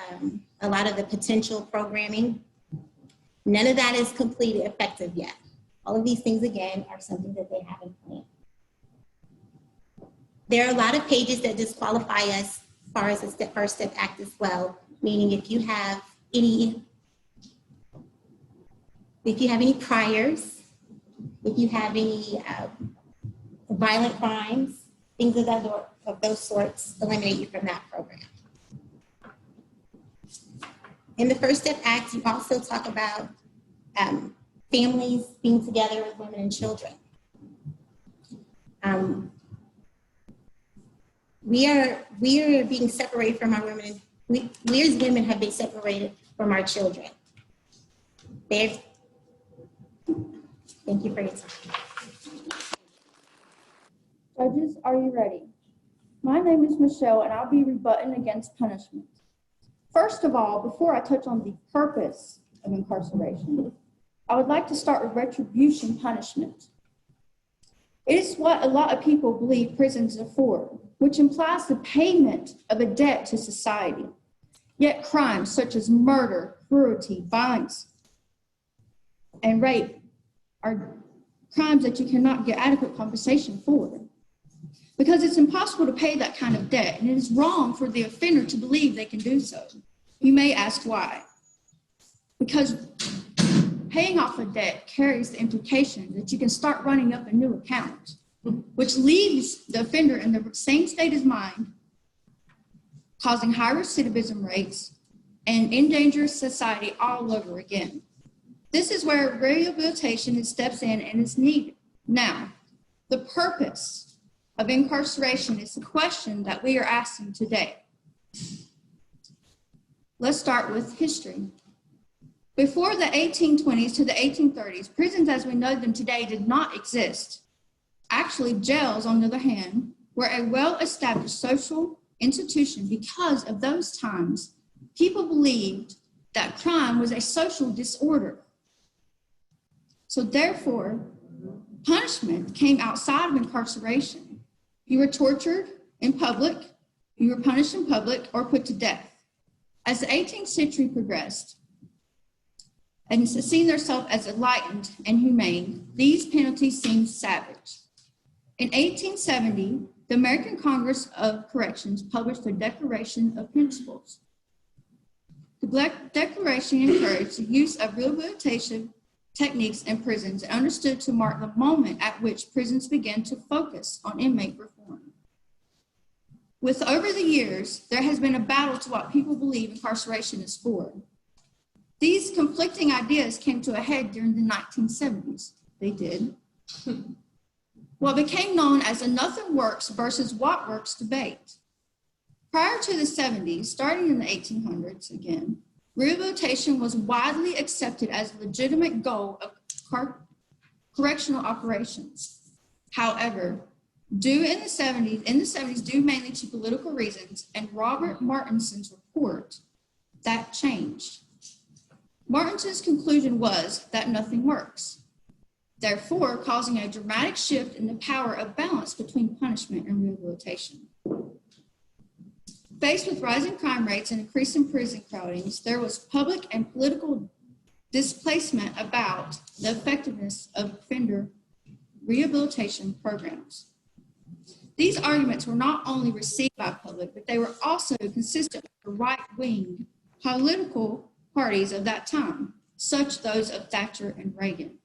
a lot of the potential programming, none of that is completely effective yet. All of these things, again, are something that they haven't planned. There are a lot of pages that disqualify us as far as the First Step Act as well, meaning if you have any priors, if you have any violent crimes, things of those sorts, eliminate you from that program. In the First Step Act, you also talk about families being together with women and children. We are being separated from our women. We as women have been separated from our children. Thank you for your time. Judges, are you ready? My name is Michelle, and I'll be rebutting against punishment. First of all, before I touch on the purpose of incarceration, I would like to start with retribution punishment. It is what a lot of people believe prisons are for, which implies the payment of a debt to society. Yet crimes such as murder, cruelty, violence, and rape are crimes that you cannot get adequate compensation for, because it's impossible to pay that kind of debt, and it is wrong for the offender to believe they can do so. You may ask why. Because paying off a debt carries the implication that you can start running up a new account, which leaves the offender in the same state of mind, causing high recidivism rates and endangers society all over again. This is where rehabilitation steps in and is needed. Now, the purpose of incarceration is the question that we are asking today. Let's start with history. Before the 1820s to the 1830s, prisons as we know them today did not exist. Actually, jails, on the other hand, were a well-established social institution because of those times, people believed that crime was a social disorder. So therefore, punishment came outside of incarceration. You were tortured in public, you were punished in public, or put to death. As the 18th century progressed, and seeing themselves as enlightened and humane, these penalties seemed savage. In 1870, the American Congress of Corrections published the Declaration of Principles. The Declaration encouraged the use of rehabilitation techniques in prisons and understood to mark the moment at which prisons began to focus on inmate reform. With over the years, there has been a battle to what people believe incarceration is for. These conflicting ideas came to a head during the 1970s. They did. What became known as the nothing works versus what works debate. Prior to the 70s, starting in the 1800s again, rehabilitation was widely accepted as a legitimate goal of correctional operations. However, due mainly to political reasons and Robert Martinson's report, that changed. Martinson's conclusion was that nothing works, therefore causing a dramatic shift in the power of balance between punishment and rehabilitation. Faced with rising crime rates and increasing prison crowdings, there was public and political displacement about the effectiveness of offender rehabilitation programs. These arguments were not only received by public, but they were also consistent with the right-wing political parties of that time, such those of Thatcher and Reagan.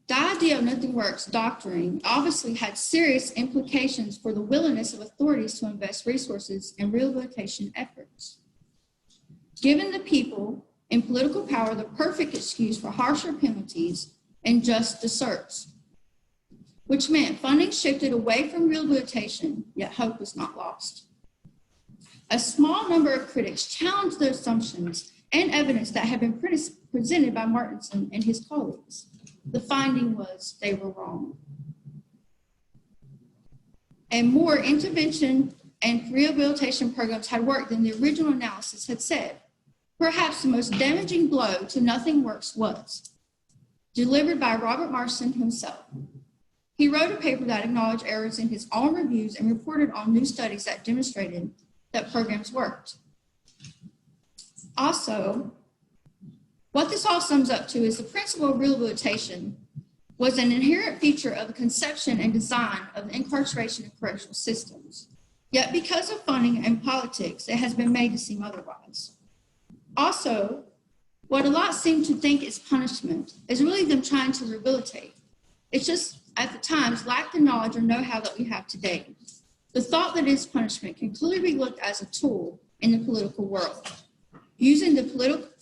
The idea of nothing works doctrine obviously had serious implications for the willingness of authorities to invest resources in rehabilitation efforts. Given the people and political power the perfect excuse for harsher penalties and just deserts, which meant funding shifted away from rehabilitation, yet hope was not lost. A small number of critics challenged the assumptions and evidence that had been presented by Martinson and his colleagues. The finding was they were wrong. And more intervention and rehabilitation programs had worked than the original analysis had said. Perhaps the most damaging blow to Nothing Works was delivered by Robert Marston himself. He wrote a paper that acknowledged errors in his own reviews and reported on new studies that demonstrated that programs worked. Also, what this all sums up to is the principle of rehabilitation was an inherent feature of the conception and design of the incarceration and correctional systems. Yet because of funding and politics, it has been made to seem otherwise. Also, what a lot seem to think is punishment is really them trying to rehabilitate. It's just at the times lacked the knowledge or know-how that we have today. The thought that it is punishment can clearly be looked as a tool in the political world, using the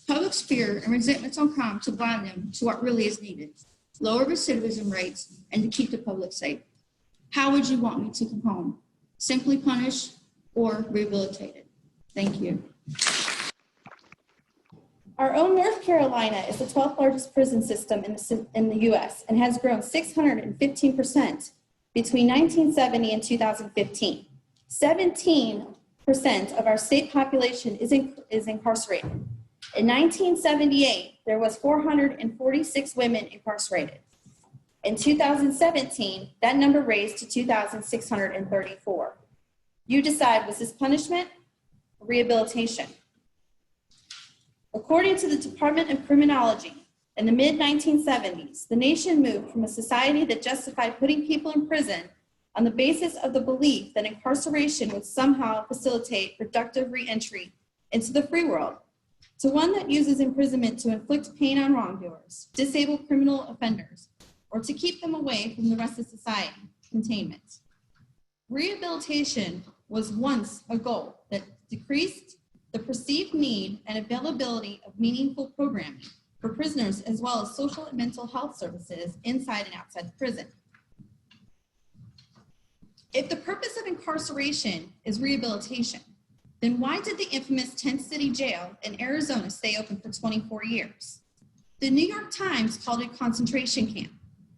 public fear and resentments on crime to blind them to what really is needed, lower recidivism rates, and to keep the public safe. How would you want me to come home? Simply punish or rehabilitated? Thank you. Our own North Carolina is the 12th largest prison system in the US and has grown 615% between 1970 and 2015. 17% of our state population is incarcerated. In 1978, there was 446 women incarcerated. In 2017, that number raised to 2,634. You decide, was this punishment or rehabilitation? According to the Department of Criminology, in the mid-1970s, the nation moved from a society that justified putting people in prison on the basis of the belief that incarceration would somehow facilitate productive re-entry into the free world, to one that uses imprisonment to inflict pain on wrongdoers, disable criminal offenders, or to keep them away from the rest of society, containment. Rehabilitation was once a goal that decreased the perceived need and availability of meaningful programming for prisoners, as well as social and mental health services inside and outside the prison. If the purpose of incarceration is rehabilitation, then why did the infamous Tent City Jail in Arizona stay open for 24 years? The New York Times called it a concentration camp.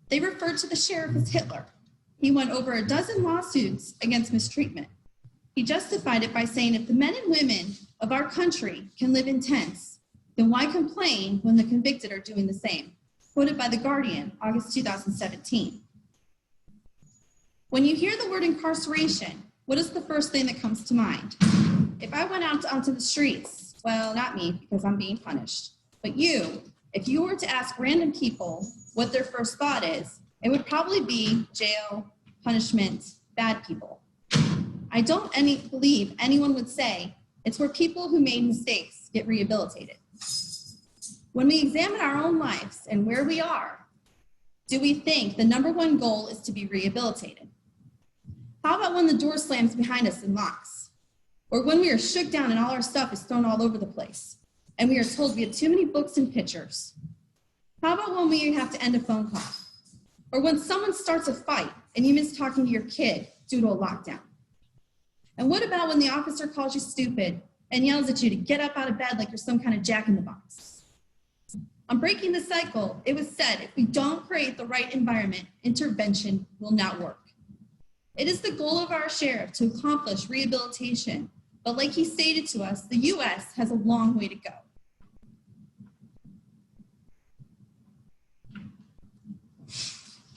They referred to the sheriff as Hitler. He won over a dozen lawsuits against mistreatment. He justified it by saying, if the men and women of our country can live in tents, then why complain when the convicted are doing the same? Quoted by The Guardian, August 2017. When you hear the word incarceration, what is the first thing that comes to mind? If I went out onto the streets, well, not me, because I'm being punished, but you, if you were to ask random people what their first thought is, it would probably be jail, punishment, bad people. I don't believe anyone would say it's where people who made mistakes get rehabilitated. When we examine our own lives and where we are, do we think the number one goal is to be rehabilitated? How about when the door slams behind us and locks? Or when we are shook down and all our stuff is thrown all over the place and we are told we have too many books and pictures? How about when we have to end a phone call? Or when someone starts a fight and you miss talking to your kid due to a lockdown? And what about when the officer calls you stupid and yells at you to get up out of bed like you're some kind of jack-in-the-box? On Breaking the Cycle, it was said, if we don't create the right environment, intervention will not work. It is the goal of our sheriff to accomplish rehabilitation, but like he stated to us, the US has a long way to go.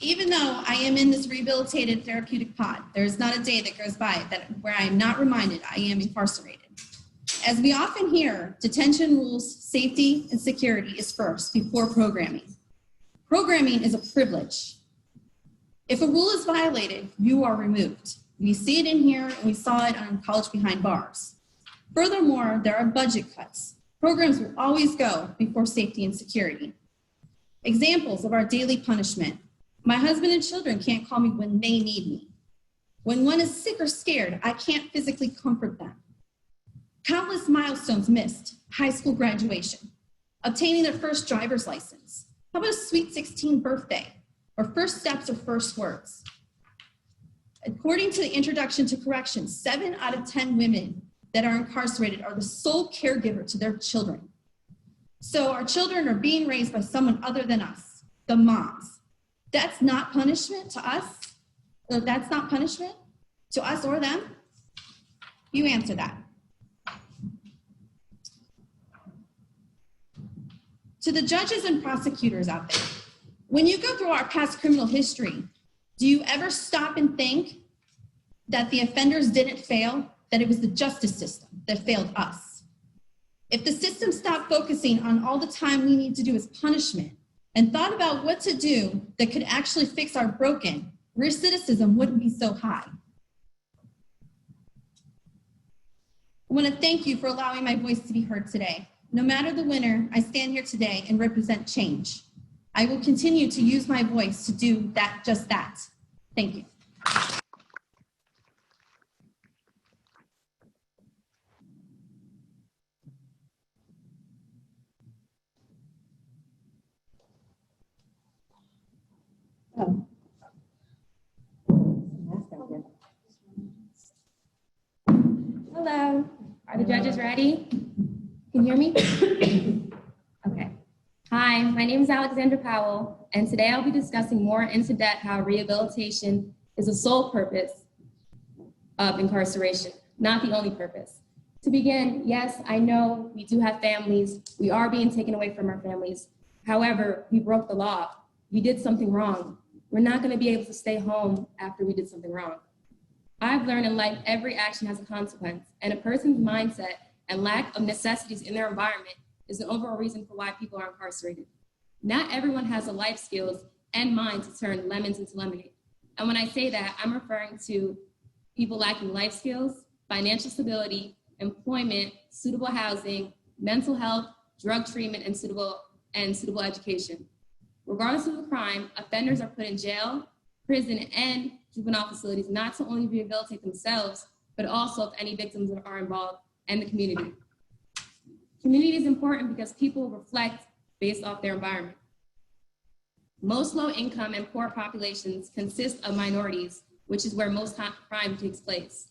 Even though I am in this rehabilitated therapeutic pod, there is not a day that goes by where I am not reminded I am incarcerated. As we often hear, detention rules, safety, and security is first before programming. Programming is a privilege. If a rule is violated, you are removed. We see it in here, and we saw it on College Behind Bars. Furthermore, there are budget cuts. Programs will always go before safety and security. Examples of our daily punishment. My husband and children can't call me when they need me. When one is sick or scared, I can't physically comfort them. Countless milestones missed, high school graduation. obtaining their first driver's license? How about a sweet 16 birthday, or first steps or first words? According to the Introduction to Corrections, 7 out of 10 women that are incarcerated are the sole caregiver to their children. So our children are being raised by someone other than us, the moms. That's not punishment to us. That's not punishment to us or them. You answer that. To the judges and prosecutors out there, when you go through our past criminal history, do you ever stop and think that the offenders didn't fail, that it was the justice system that failed us? If the system stopped focusing on all the time we need to do as punishment and thought about what to do that could actually fix our broken, recidivism wouldn't be so high. I want to thank you for allowing my voice to be heard today. No matter the winner, I stand here today and represent change. I will continue to use my voice to do that, just that. Thank you. Oh. Hello, are the judges ready? Can you hear me? Okay. Hi, my name is Alexandra Powell, and today I'll be discussing more into depth how rehabilitation is the sole purpose of incarceration, not the only purpose. To begin, yes, I know we do have families. We are being taken away from our families. However, we broke the law. We did something wrong. We're not going to be able to stay home after we did something wrong. I've learned in life every action has a consequence, and a person's mindset and lack of necessities in their environment is an overall reason for why people are incarcerated. Not everyone has the life skills and mind to turn lemons into lemonade. And when I say that, I'm referring to people lacking life skills, financial stability, employment, suitable housing, mental health, drug treatment, and suitable education. Regardless of the crime, offenders are put in jail, prison, and juvenile facilities not to only rehabilitate themselves, but also if any victims are involved and the community. Community is important because people reflect based off their environment. Most low-income and poor populations consist of minorities, which is where most crime takes place.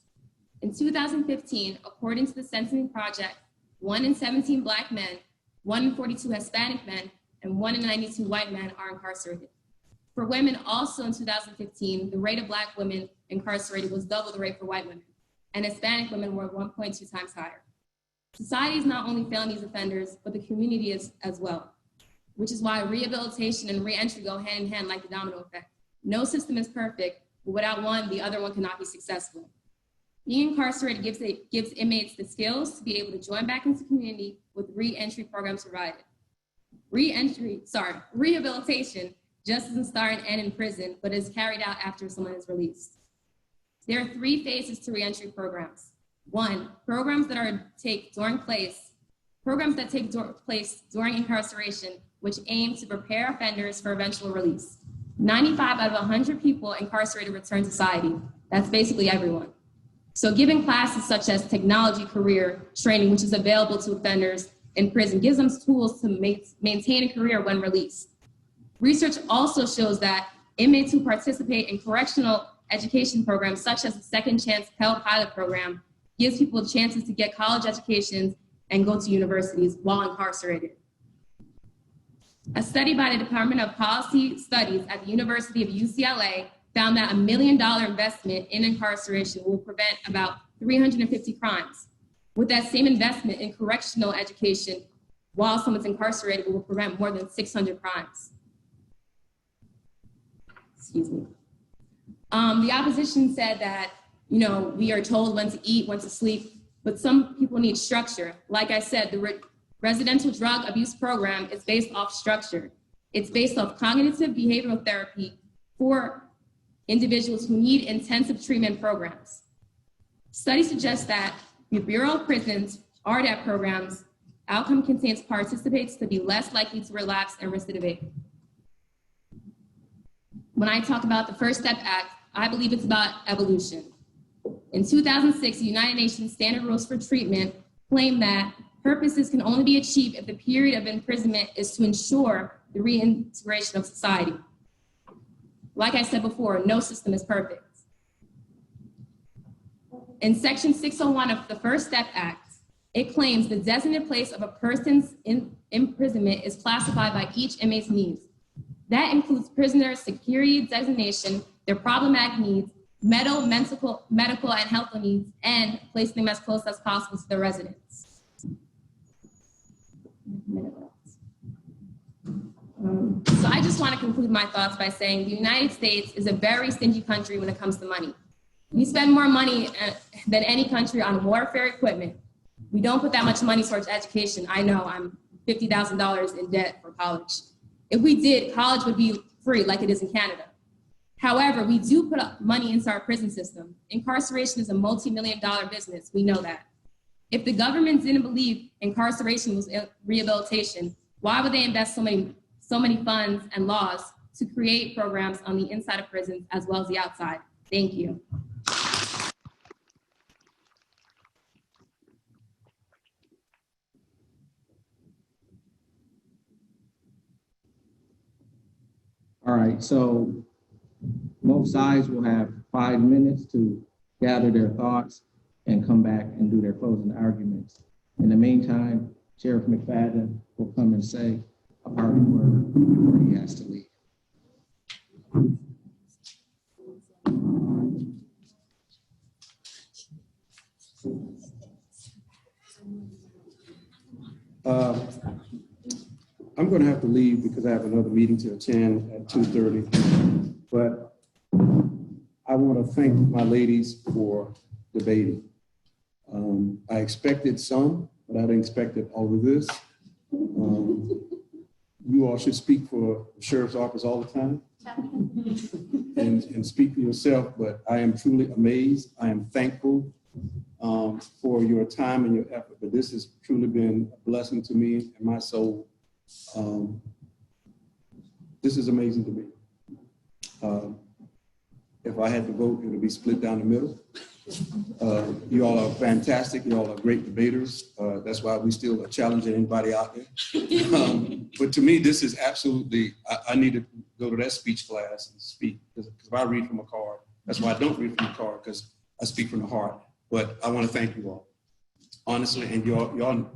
In 2015, according to the Census Project, 1 in 17 Black men, 1 in 42 Hispanic men, and 1 in 92 white men are incarcerated. For women, also in 2015, the rate of Black women incarcerated was double the rate for white women, and Hispanic women were 1.2 times higher. Society is not only failing these offenders, but the community is as well, which is why rehabilitation and reentry go hand in hand like the domino effect. No system is perfect, but without one, the other one cannot be successful. Being incarcerated gives inmates the skills to be able to join back into community with reentry programs provided. Rehabilitation just doesn't start and end in prison, but is carried out after someone is released. There are 3 phases to reentry programs. 1, programs that take place during incarceration, which aim to prepare offenders for eventual release. 95 out of 100 people incarcerated return to society. That's basically everyone. So giving classes such as technology career training, which is available to offenders in prison, gives them tools to maintain a career when released. Research also shows that inmates who participate in correctional education programs, such as the Second Chance Pell Pilot Program, gives people chances to get college educations and go to universities while incarcerated. A study by the Department of Policy Studies at the University of UCLA found that $1 million investment in incarceration will prevent about 350 crimes. With that same investment in correctional education, while someone's incarcerated, will prevent more than 600 crimes. Excuse me. The opposition said that, we are told when to eat, when to sleep, but some people need structure. Like I said, the residential drug abuse program is based off structure. It's based off cognitive behavioral therapy for individuals who need intensive treatment programs. Studies suggest that the Bureau of Prisons, RDAP programs, outcome contains participants to be less likely to relapse and recidivate. When I talk about the First Step Act, I believe it's about evolution. In 2006, the United Nations Standard Rules for Treatment claimed that purposes can only be achieved if the period of imprisonment is to ensure the reintegration of society. Like I said before, no system is perfect. In Section 601 of the First Step Act, it claims the designated place of a person's imprisonment is classified by each inmate's needs. That includes prisoner security designation, their problematic needs, medical, and health needs, and placing them as close as possible to their residents. So I just want to conclude my thoughts by saying the United States is a very stingy country when it comes to money. We spend more money than any country on warfare equipment. We don't put that much money towards education. I know I'm $50,000 in debt for college. If we did, college would be free like it is in Canada. However, we do put up money into our prison system. Incarceration is a multi-million-dollar business. We know that. If the government didn't believe incarceration was rehabilitation, why would they invest so many funds and laws to create programs on the inside of prisons as well as the outside? Thank you. All right, so both sides will have 5 minutes to gather their thoughts and come back and do their closing arguments. In the meantime, Sheriff McFadden will come and say a parting word before he has to leave. I'm going to have to leave because I have another meeting to attend at 2:30. But I want to thank my ladies for debating. I expected some, but I didn't expect all of this. You all should speak for the sheriff's office all the time and speak for yourself. But I am truly amazed. I am thankful for your time and your effort. But this has truly been a blessing to me and my soul. This is amazing to me. If I had to vote, it would be split down the middle. You all are fantastic. You all are great debaters. That's why we still are challenging anybody out there. But to me, this is absolutely, I need to go to that speech class and speak, because if I read from a card, that's why I don't read from a card, because I speak from the heart. But I want to thank you all, honestly, and y'all,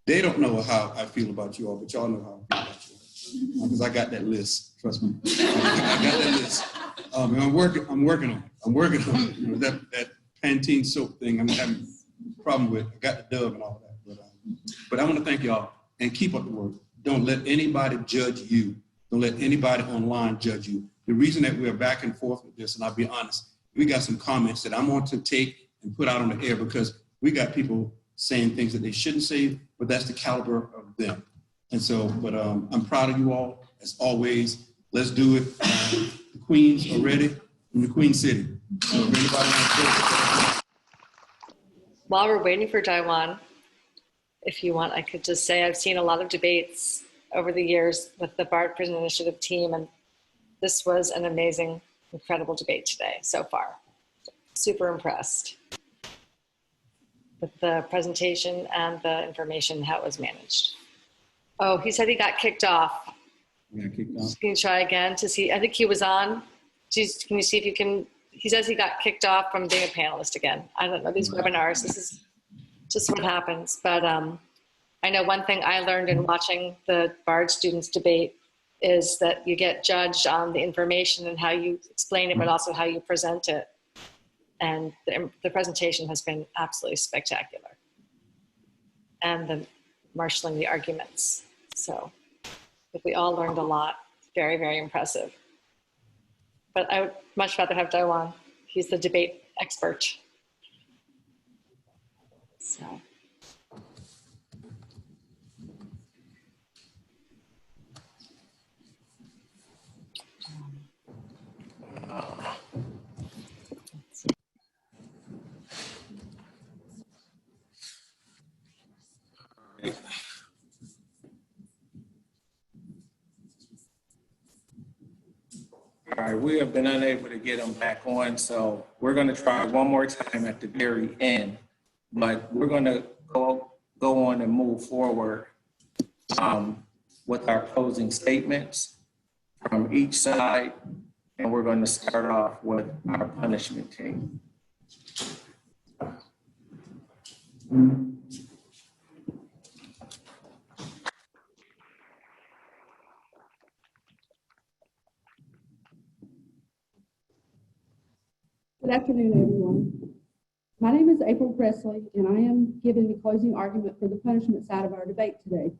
they don't know how I feel about you all, but y'all know how I feel about you all. Because I got that list, trust me. I got that list. And I'm working on it. You know, that Pantene soap thing I'm having a problem with. I got the Dove and all that. But I want to thank y'all and keep up the work. Don't let anybody judge you. Don't let anybody online judge you. The reason that we're back and forth with this, and I'll be honest, we got some comments that I want to take and put out on the air because we got people saying things that they shouldn't say, but that's the caliber of them. And so, but I'm proud of you all, as always. Let's do it. The Queens are ready in the Queen City. So if anybody wants to... While we're waiting for Taiwan, if you want, I could just say I've seen a lot of debates over the years with the BART Prison Initiative team, and this was an amazing, incredible debate today so far. Super impressed with the presentation and the information, how it was managed. Oh, he said he got kicked off. Yeah, kicked off. Can you try again to see? I think he was on. Jeez, can you see if you can? He says he got kicked off from being a panelist again. I don't know, these webinars, this is just what happens. But I know one thing I learned in watching the BARD students debate is that you get judged on the information and how you explain it, but also how you present it. And the presentation has been absolutely spectacular. And the marshaling the arguments. So I think we all learned a lot. Very, very impressive. But I would much rather have Daiwan. He's the debate expert. So. All right, we have been unable to get them back on, so we're going to try one more time at the very end. But we're going to go go on and move forward with our closing statements from each side. And we're going to start off with our punishment team. Good afternoon, everyone. My name is April Presley, and I am giving the closing argument for the punishment side of our debate today.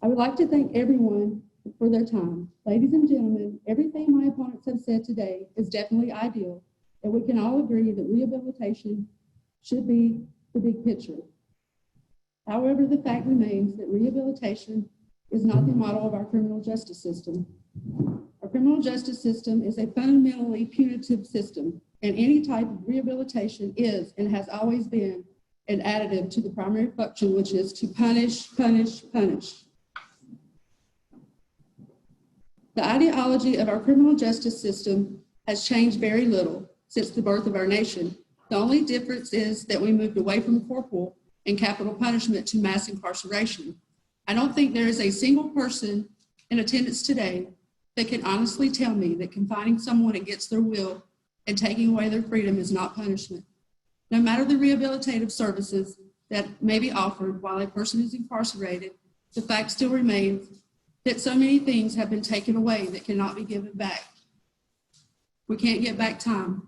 I would like to thank everyone for their time. Ladies and gentlemen, everything my opponents have said today is definitely ideal, and we can all agree that rehabilitation should be the big picture. However, the fact remains that rehabilitation is not the model of our criminal justice system. Our criminal justice system is a fundamentally punitive system, and any type of rehabilitation is and has always been an additive to the primary function, which is to punish, punish, punish. The ideology of our criminal justice system has changed very little since the birth of our nation. The only difference is that we moved away from corporal and capital punishment to mass incarceration. I don't think there is a single person in attendance today that can honestly tell me that confining someone against their will and taking away their freedom is not punishment. No matter the rehabilitative services that may be offered while a person is incarcerated, the fact still remains that so many things have been taken away that cannot be given back. We can't get back time.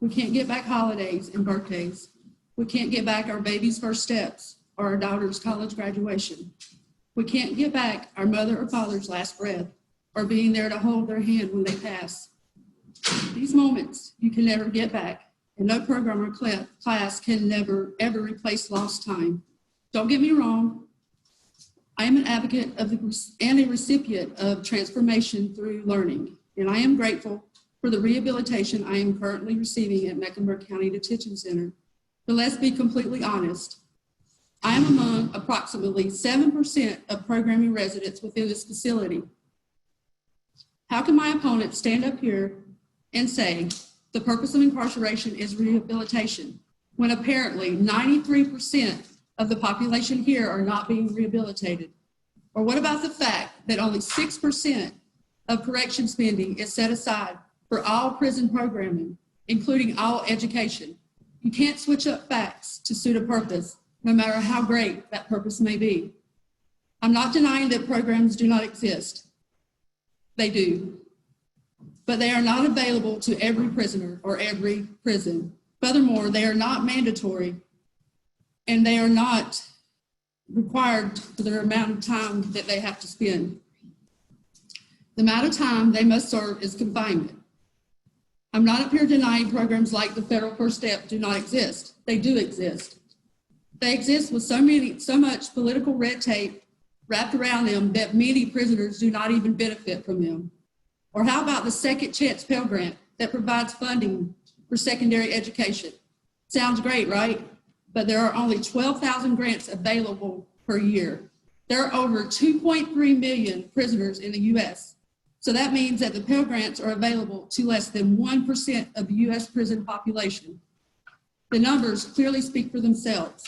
We can't get back holidays and birthdays. We can't get back our baby's first steps or our daughter's college graduation. We can't get back our mother or father's last breath or being there to hold their hand when they pass. These moments you can never get back, and no program or class can never, ever replace lost time. Don't get me wrong, I am an advocate of and a recipient of transformation through learning, and I am grateful for the rehabilitation I am currently receiving at Mecklenburg County Detention Center. But let's be completely honest, I am among approximately 7% of programming residents within this facility. How can my opponent stand up here and say the purpose of incarceration is rehabilitation when apparently 93% of the population here are not being rehabilitated? Or what about the fact that only 6% of correction spending is set aside for all prison programming, including all education? You can't switch up facts to suit a purpose, no matter how great that purpose may be. I'm not denying that programs do not exist. They do. But they are not available to every prisoner or every prison. Furthermore, they are not mandatory, and they are not required for the amount of time that they have to spend. The amount of time they must serve is confinement. I'm not up here denying programs like the Federal First Step do not exist. They do exist. They exist with so much political red tape wrapped around them that many prisoners do not even benefit from them. Or how about the Second Chance Pell Grant that provides funding for secondary education? Sounds great, right? But there are only 12,000 grants available per year. There are over 2.3 million prisoners in the US. So that means that the Pell Grants are available to less than 1% of the US prison population. The numbers clearly speak for themselves.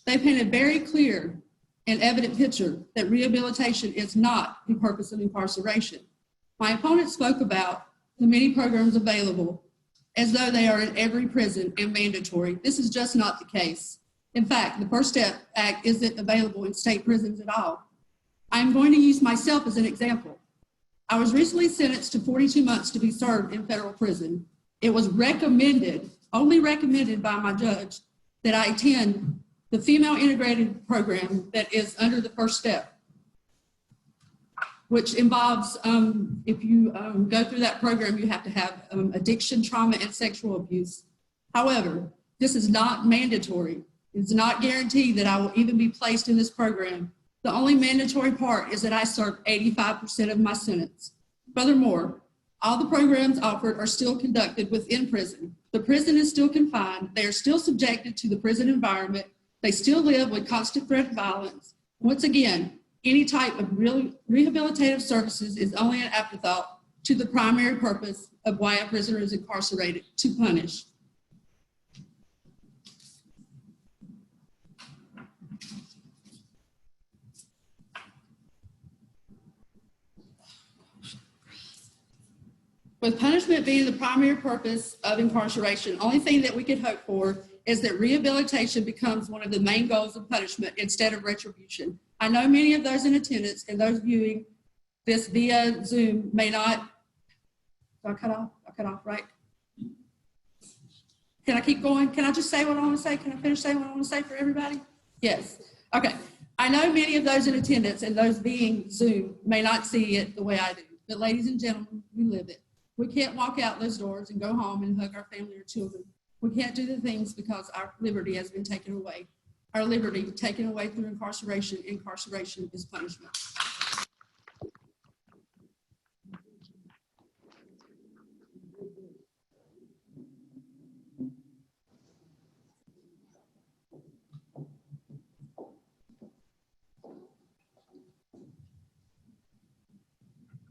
They paint a very clear and evident picture that rehabilitation is not the purpose of incarceration. My opponent spoke about the many programs available as though they are in every prison and mandatory. This is just not the case. In fact, the First Step Act isn't available in state prisons at all. I'm going to use myself as an example. I was recently sentenced to 42 months to be served in federal prison. It was recommended, only recommended by my judge, that I attend the female integrated program that is under the First Step, which involves, if you go through that program, you have to have addiction, trauma, and sexual abuse. However, this is not mandatory. It's not guaranteed that I will even be placed in this program. The only mandatory part is that I serve 85% of my sentence. Furthermore, all the programs offered are still conducted within prison. The prison is still confined. They are still subjected to the prison environment. They still live with constant threat of violence. Once again, any type of rehabilitative services is only an afterthought to the primary purpose of why a prisoner is incarcerated, to punish. With punishment being the primary purpose of incarceration, only thing that we could hope for is that rehabilitation becomes one of the main goals of punishment instead of retribution. I know many of those in attendance and those viewing this via Zoom may not, I cut off, right? Can I keep going? Can I just say what I want to say? Can I finish saying what I want to say for everybody? Yes. Okay. I know many of those in attendance and those being Zoom may not see it the way I do, but ladies and gentlemen, we live it. We can't walk out those doors and go home and hug our family or children. We can't do the things because our liberty has been taken away. Our liberty taken away through incarceration. Incarceration is punishment.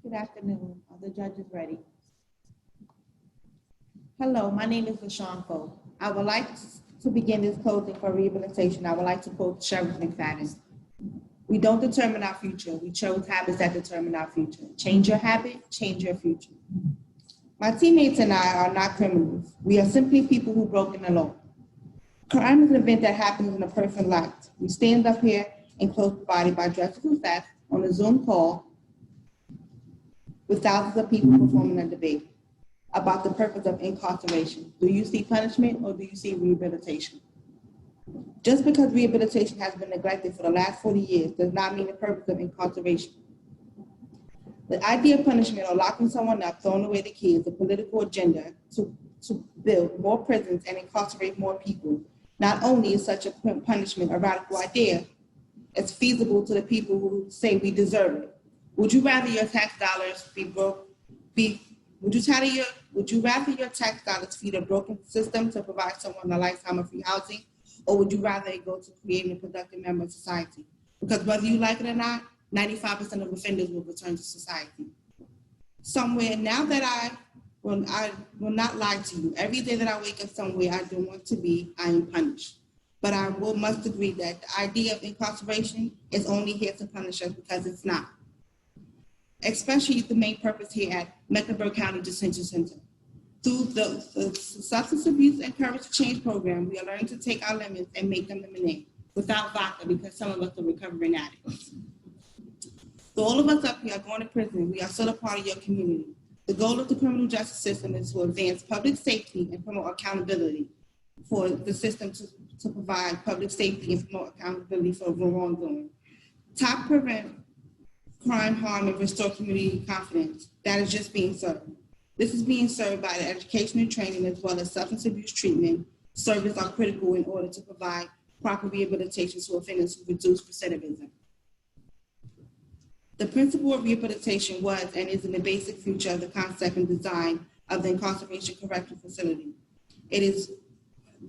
Good afternoon. Are the judges ready? Hello, my name is LaShawn Cole. I would like to begin this closing for rehabilitation. I would like to quote Sheriff McFadden. We don't determine our future. We chose habits that determine our future. Change your habit, change your future. My teammates and I are not criminals. We are simply people who broke the law. Crime is an event that happens in a person's life. We stand up here in close body by dressing who fast on a Zoom call with thousands of people performing a debate about the purpose of incarceration. Do you see punishment or do you see rehabilitation? Just because rehabilitation has been neglected for the last 40 years does not mean the purpose of incarceration. The idea of punishment or locking someone up, throwing away the key is a political agenda to build more prisons and incarcerate more people. Not only is such a punishment a radical idea, it's feasible to the people who say we deserve it. Would you rather your tax dollars would you rather your tax dollars feed a broken system to provide someone a lifetime of free housing, or would you rather it go to creating a productive member of society? Because whether you like it or not, 95% of offenders will return to society. Somewhere, now that I will not lie to you, every day that I wake up somewhere I don't want to be, I am punished. But I must agree that the idea of incarceration is only here to punish us because it's not. Especially the main purpose here at Mecklenburg County Detention Center. Through the Substance Abuse and Courage to Change program, we are learning to take our limits and make them lemonade without vodka because some of us are recovering addicts. So all of us up here are going to prison. We are still a part of your community. The goal of the criminal justice system is to advance public safety and promote accountability for the system to provide public safety and promote accountability for wrongdoing. Top prevent crime, harm, and restore community confidence. That is just being served. This is being served by the education and training as well as substance abuse treatment. Services are critical in order to provide proper rehabilitation to offenders who reduce recidivism. The principle of rehabilitation was and is in the basic feature of the concept and design of the incarceration correctional facility. It is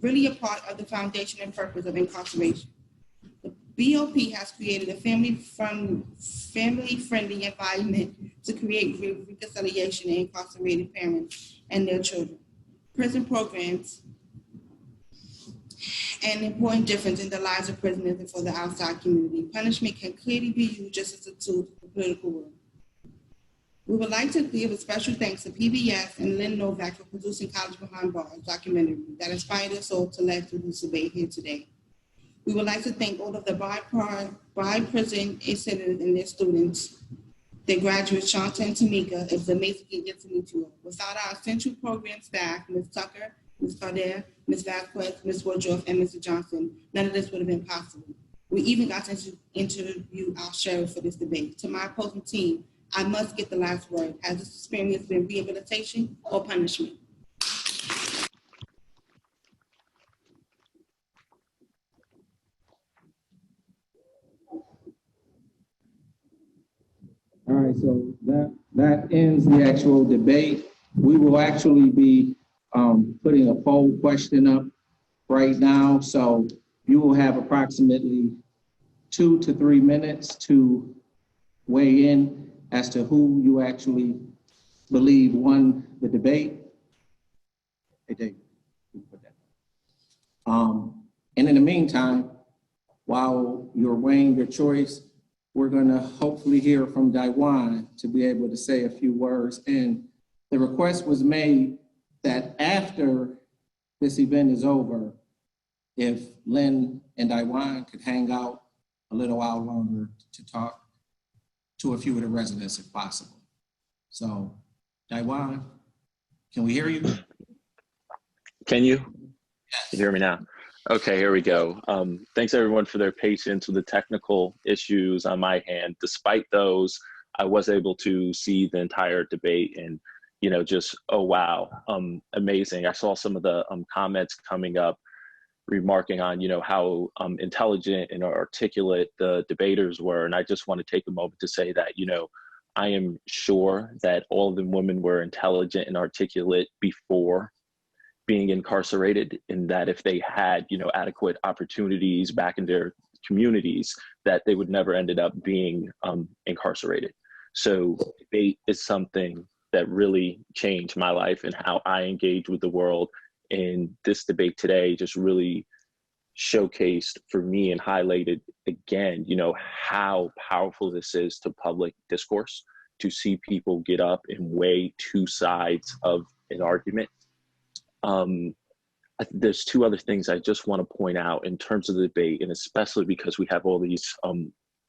really a part of the foundation and purpose of incarceration. The BOP has created a family-friendly environment to create reconciliation in incarcerated parents and their children. Prison programs an important difference in the lives of prisoners and for the outside community. Punishment can clearly be used just as a tool for the political world. We would like to give a special thanks to PBS and Lynn Novick for producing College Behind Bars documentary that inspired us all to lead through this debate here today. We would like to thank all of the by-prison incidents and their students, their graduates, Shanta and Tamika. It was amazing to get to meet you all. Without our essential program staff, Ms. Tucker, Ms. Carder, Ms. Vasquez, Ms. Woodruff, and Mr. Johnson, none of this would have been possible. We even got to interview our sheriff for this debate. To my opposing team, I must get the last word. Has this experience been rehabilitation or punishment? All right, so that ends the actual debate. We will actually be putting a poll question up right now. So you will have approximately 2 to 3 minutes to weigh in as to who you actually believe won the debate. Hey, Dave, you put that. And in the meantime, while you're weighing your choice, we're going to hopefully hear from Daiwan to be able to say a few words. And the request was made that after this event is over, if Lynn and Daiwan could hang out a little while longer to talk to a few of the residents if possible. So, Daiwan, can we hear you? Can you? Yes. You hear me now? Okay, here we go. Thanks everyone for their patience with the technical issues on my hand. Despite those, I was able to see the entire debate and, you know, just, oh, wow, amazing. I saw some of the comments coming up remarking on, you know, how intelligent and articulate the debaters were. And I just want to take a moment to say that, you know, I am sure that all of the women were intelligent and articulate before being incarcerated, and that if they had, you know, adequate opportunities back in their communities, that they would never ended up being incarcerated. So debate is something that really changed my life and how I engage with the world. And this debate today just really showcased for me and highlighted again, you know, how powerful this is to public discourse, to see people get up and weigh two sides of an argument. There's two other things I just want to point out in terms of the debate, and especially because we have all these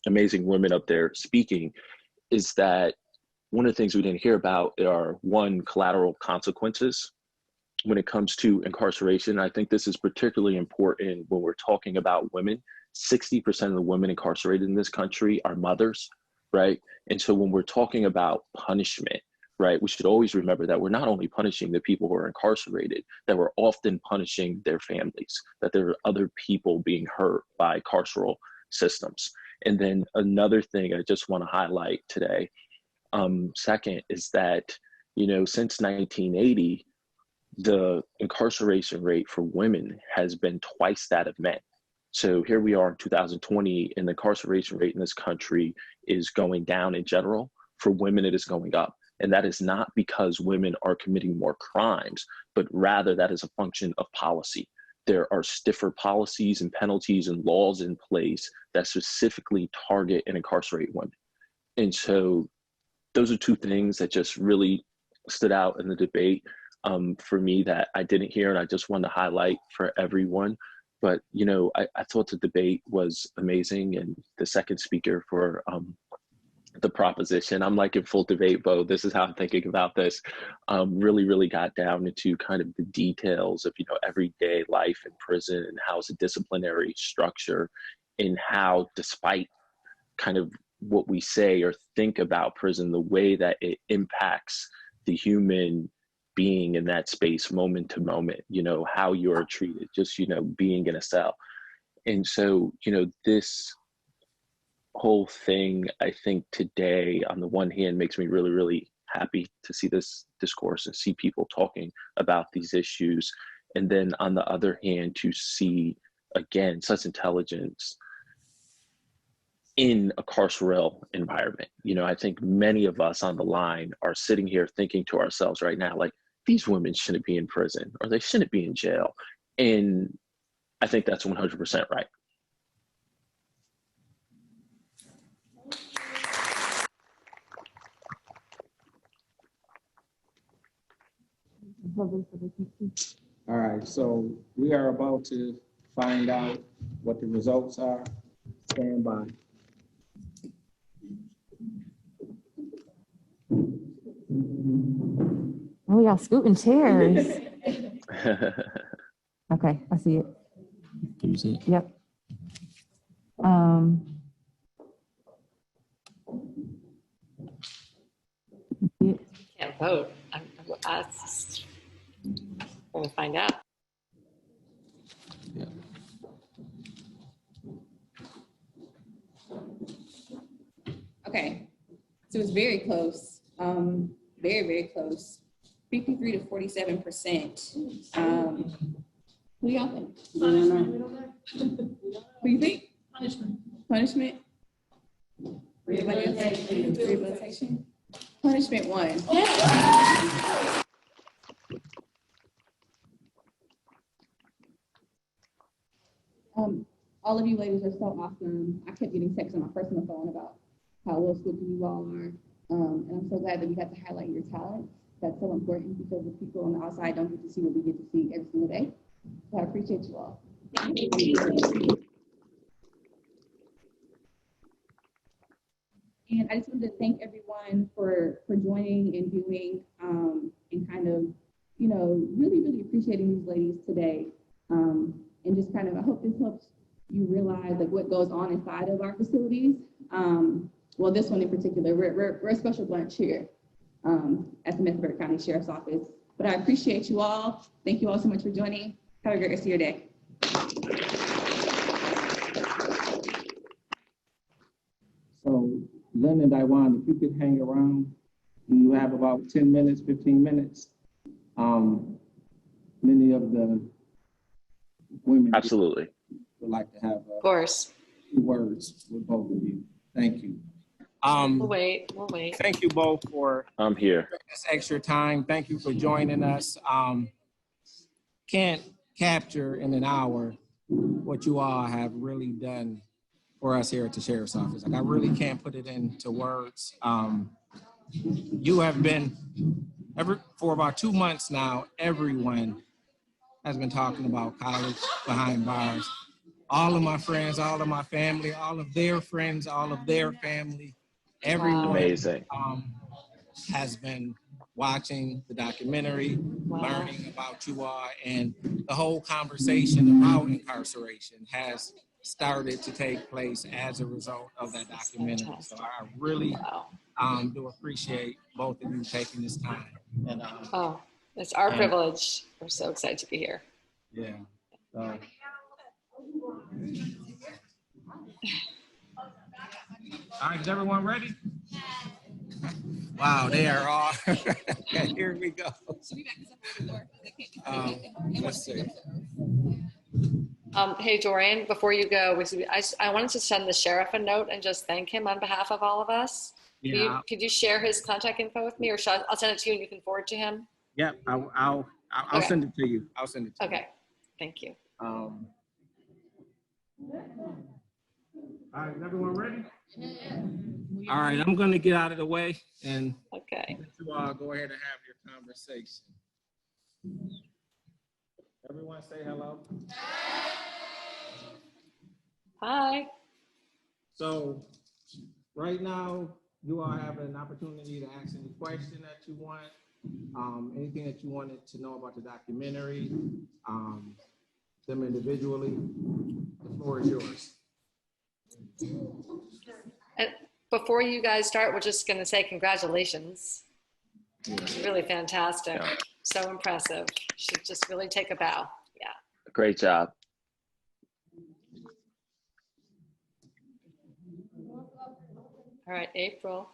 amazing women up there speaking, is that one of the things we didn't hear about are, one, collateral consequences when it comes to incarceration. I think this is particularly important when we're talking about women. 60% of the women incarcerated in this country are mothers, right? And so when we're talking about punishment, right, we should always remember that we're not only punishing the people who are incarcerated, that we're often punishing their families, that there are other people being hurt by carceral systems. And then another thing I just want to highlight today, second, is that, you know, since 1980, the incarceration rate for women has been twice that of men. So here we are in 2020, and the incarceration rate in this country is going down in general. For women, it is going up. And that is not because women are committing more crimes, but rather that is a function of policy. There are stiffer policies and penalties and laws in place that specifically target and incarcerate women. And so those are two things that just really stood out in the debate for me that I didn't hear, and I just wanted to highlight for everyone. But, you know, I thought the debate was amazing, and the second speaker for the proposition, I'm like in full debate mode. This is how I'm thinking about this. Really got down into kind of the details of, you know, everyday life in prison and how it's a disciplinary structure, and how, despite kind of what we say or think about prison, the way that it impacts the human being in that space moment to moment, you know, how you're treated, just, you know, being in a cell. And so, you know, this whole thing, I think today, on the one hand, makes me really happy to see this discourse and see people talking about these issues. And then on the other hand, to see, again, such intelligence in a carceral environment. You know, I think many of us on the line are sitting here thinking to ourselves right now, like, these women shouldn't be in prison, or they shouldn't be in jail. And I think that's 100% right. All right, so we are about to find out what the results are. Stand by. Oh, we got scooting chairs. Okay, I see it. Can you see it? Yep. Can't vote. We'll find out. Yeah. Okay, so it's very close, very close, 53 to 47%. Who y'all think? Who you think? Punishment? Rehabilitation? Punishment won. All of you ladies are so awesome. I kept getting texts on my personal phone about how well spoken you all are. And I'm so glad that we got to highlight your talents. that's so important because the people on the outside don't get to see what we get to see every single day. So I appreciate you all. And I just wanted to thank everyone for joining and viewing and kind of, you know, really, really appreciating these ladies today. And just kind of, I hope this helps you realize like what goes on inside of our facilities. Well, this one in particular, we're a special bunch here at the Mecklenburg County Sheriff's Office. But I appreciate you all. Thank you all so much for joining. Have a great rest of your day. So Lynn and Iwan, if you could hang around, you have about 10 minutes, 15 minutes. Many of the women Absolutely would like to have Of course. few words with both of you. Thank you. We'll wait. Thank you both for I'm here. this extra time. Thank you for joining us. Can't capture in an hour what you all have really done for us here at the Sheriff's Office. Like I really can't put it into words. You have been, for about 2 months now, everyone has been talking about college behind bars. All of my friends, all of my family, all of their friends, all of their family, everyone Amazing. has been watching the documentary, learning about you all, and the whole conversation about incarceration has started to take place as a result of that documentary. So I really do appreciate both of you taking this time. And It's our privilege. We're so excited to be here. yeah. So. All right, is everyone ready? Wow, they are all. Okay, here we go. Let's see. Hey, Dorian, before you go, I wanted to send the sheriff a note and just thank him on behalf of all of us. Yeah. Could you share his contact info with me, or I'll send it to you and you can forward to him? Yep, I'll Okay. send it to you. I'll send it to you. Okay, thank you. All right, is everyone ready? All right, I'm going to get out of the way and okay. let you all go ahead and have your conversation. Everyone say hello. Hi. So right now, you all have an opportunity to ask any question that you want, anything that you wanted to know about the documentary, them individually. The floor is yours. And before you guys start, we're just going to say congratulations. Really fantastic. Yeah. So impressive. Should just really take a bow. Yeah. Great job. All right, April.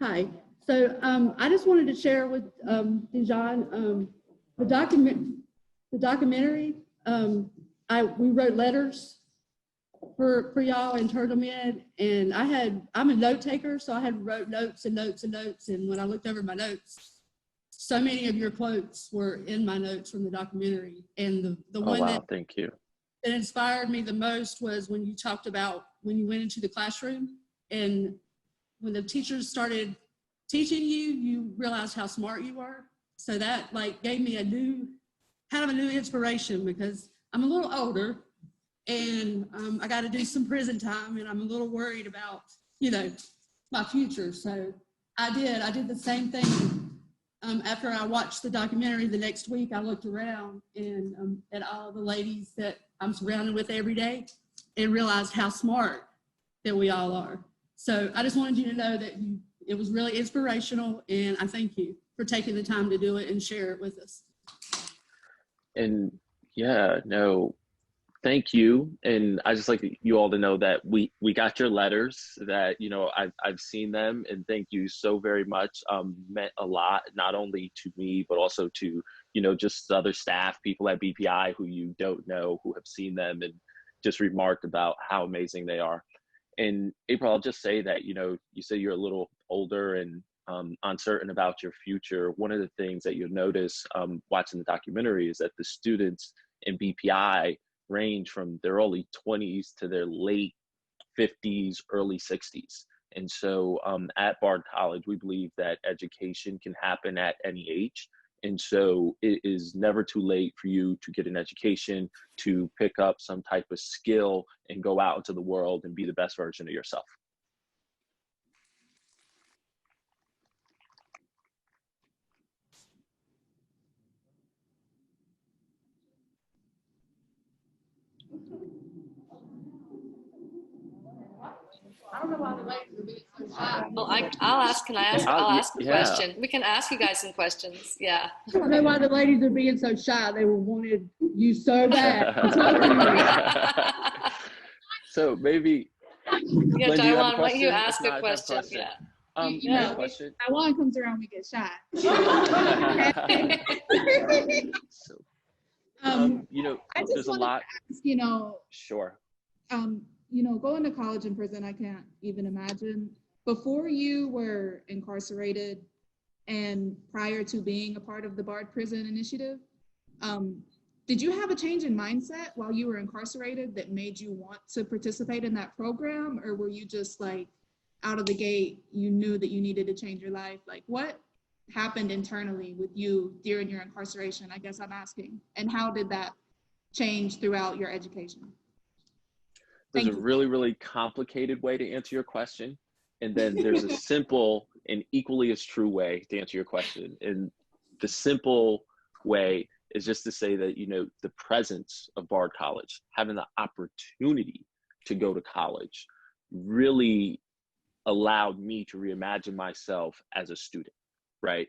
Hi. So I just wanted to share with Dijon the documentary. We wrote letters for y'all and turned them in, and I'm a note taker, so I had wrote notes and notes and notes. And when I looked over my notes, so many of your quotes were in my notes from the documentary. And the one Thank you. that inspired me the most was when you talked about when you went into the classroom and when the teachers started teaching you, you realized how smart you were. So that like gave me a new inspiration, because I'm a little older and I got to do some prison time, and I'm a little worried about, my future. So I did the same thing. After I watched the documentary the next week, I looked around and at all the ladies that I'm surrounded with every day and realized how smart that we all are. So I just wanted you to know that it was really inspirational, and I thank you for taking the time to do it and share it with us. And yeah, no, thank you. And I just like you all to know that we got your letters, that, I've seen them, and thank you so very much. Meant a lot, not only to me, but also to, just other staff, people at BPI who you don't know, who have seen them and just remarked about how amazing they are. And April, I'll just say that, you say you're a little older and uncertain about your future. One of the things that you'll notice watching the documentary is that the students in BPI range from their early 20s to their late 50s, early 60s. And so at Bard College, we believe that education can happen at any age. And so it is never too late for you to get an education, to pick up some type of skill and go out into the world and be the best version of yourself. I don't know why the ladies are being so shy. Well, I'll ask a question. We can ask you guys some questions. Yeah. I don't know why the ladies are being so shy. They wanted you so bad. So maybe. Yeah, Lynn, do you have a Taiwan, why don't you question? ask If a not, question? Yeah. You know, question. Taiwan comes around, we get shy. So, I just there's a wanted lot. to ask, Sure. Going to college and prison, I can't even imagine. Before you were incarcerated and prior to being a part of the Bard Prison Initiative, did you have a change in mindset while you were incarcerated that made you want to participate in that program? Or were you just like out of the gate, you knew that you needed to change your life? Like what happened internally with you during your incarceration, I guess I'm asking, and how did that change throughout your education? There's a really, really complicated way to answer your question. And then there's a simple and equally as true way to answer your question. And the simple way is just to say that, the presence of Bard College, having the opportunity to go to college, really allowed me to reimagine myself as a student, right?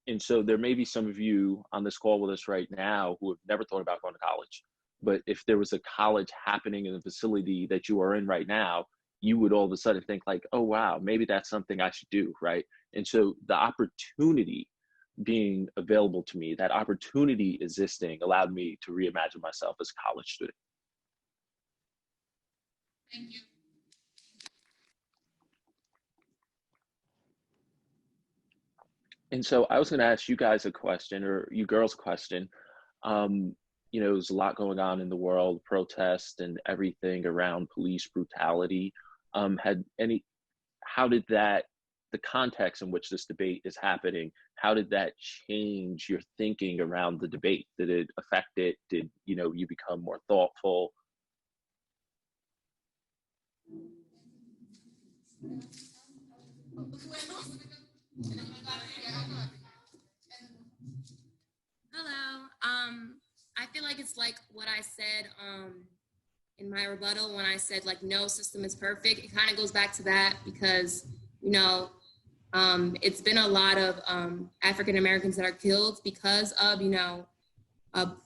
And so there may be some of you on this call with us right now who have never thought about going to college. But if there was a college happening in the facility that you are in right now, you would all of a sudden think like, oh, wow, maybe that's something I should do, right? And so the opportunity being available to me, that opportunity existing, allowed me to reimagine myself as a college student. Thank you. And so I was going to ask you guys a question, or you girls a question. There's a lot going on in the world, protests and everything around police brutality. How did that, the context in which this debate is happening, how did that change your thinking around the debate? Did it affect it? Did, you become more thoughtful? Hello. I feel like it's like what I said in my rebuttal when I said like no system is perfect. It kind of goes back to that because it's been a lot of African Americans that are killed because of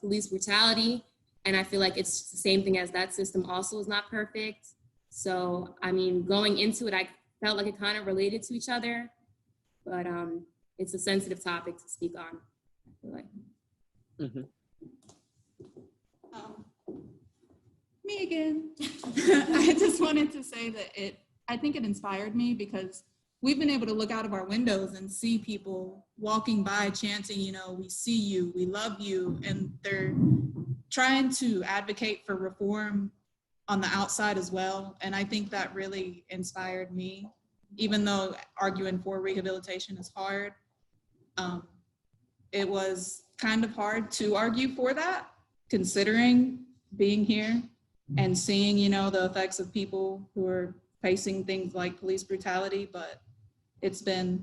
police brutality, and I feel like it's the same thing as that system also is not perfect. So I mean, going into it, I felt like it kind of related to each other, but it's a sensitive topic to speak on, I feel like. Mm-hmm. Me again. I just wanted to say that I think it inspired me because we've been able to look out of our windows and see people walking by chanting, we see you, we love you, and they're trying to advocate for reform on the outside as well. And I think that really inspired me, even though arguing for rehabilitation is hard. It was kind of hard to argue for that, considering being here and seeing, the effects of people who are facing things like police brutality, but it's been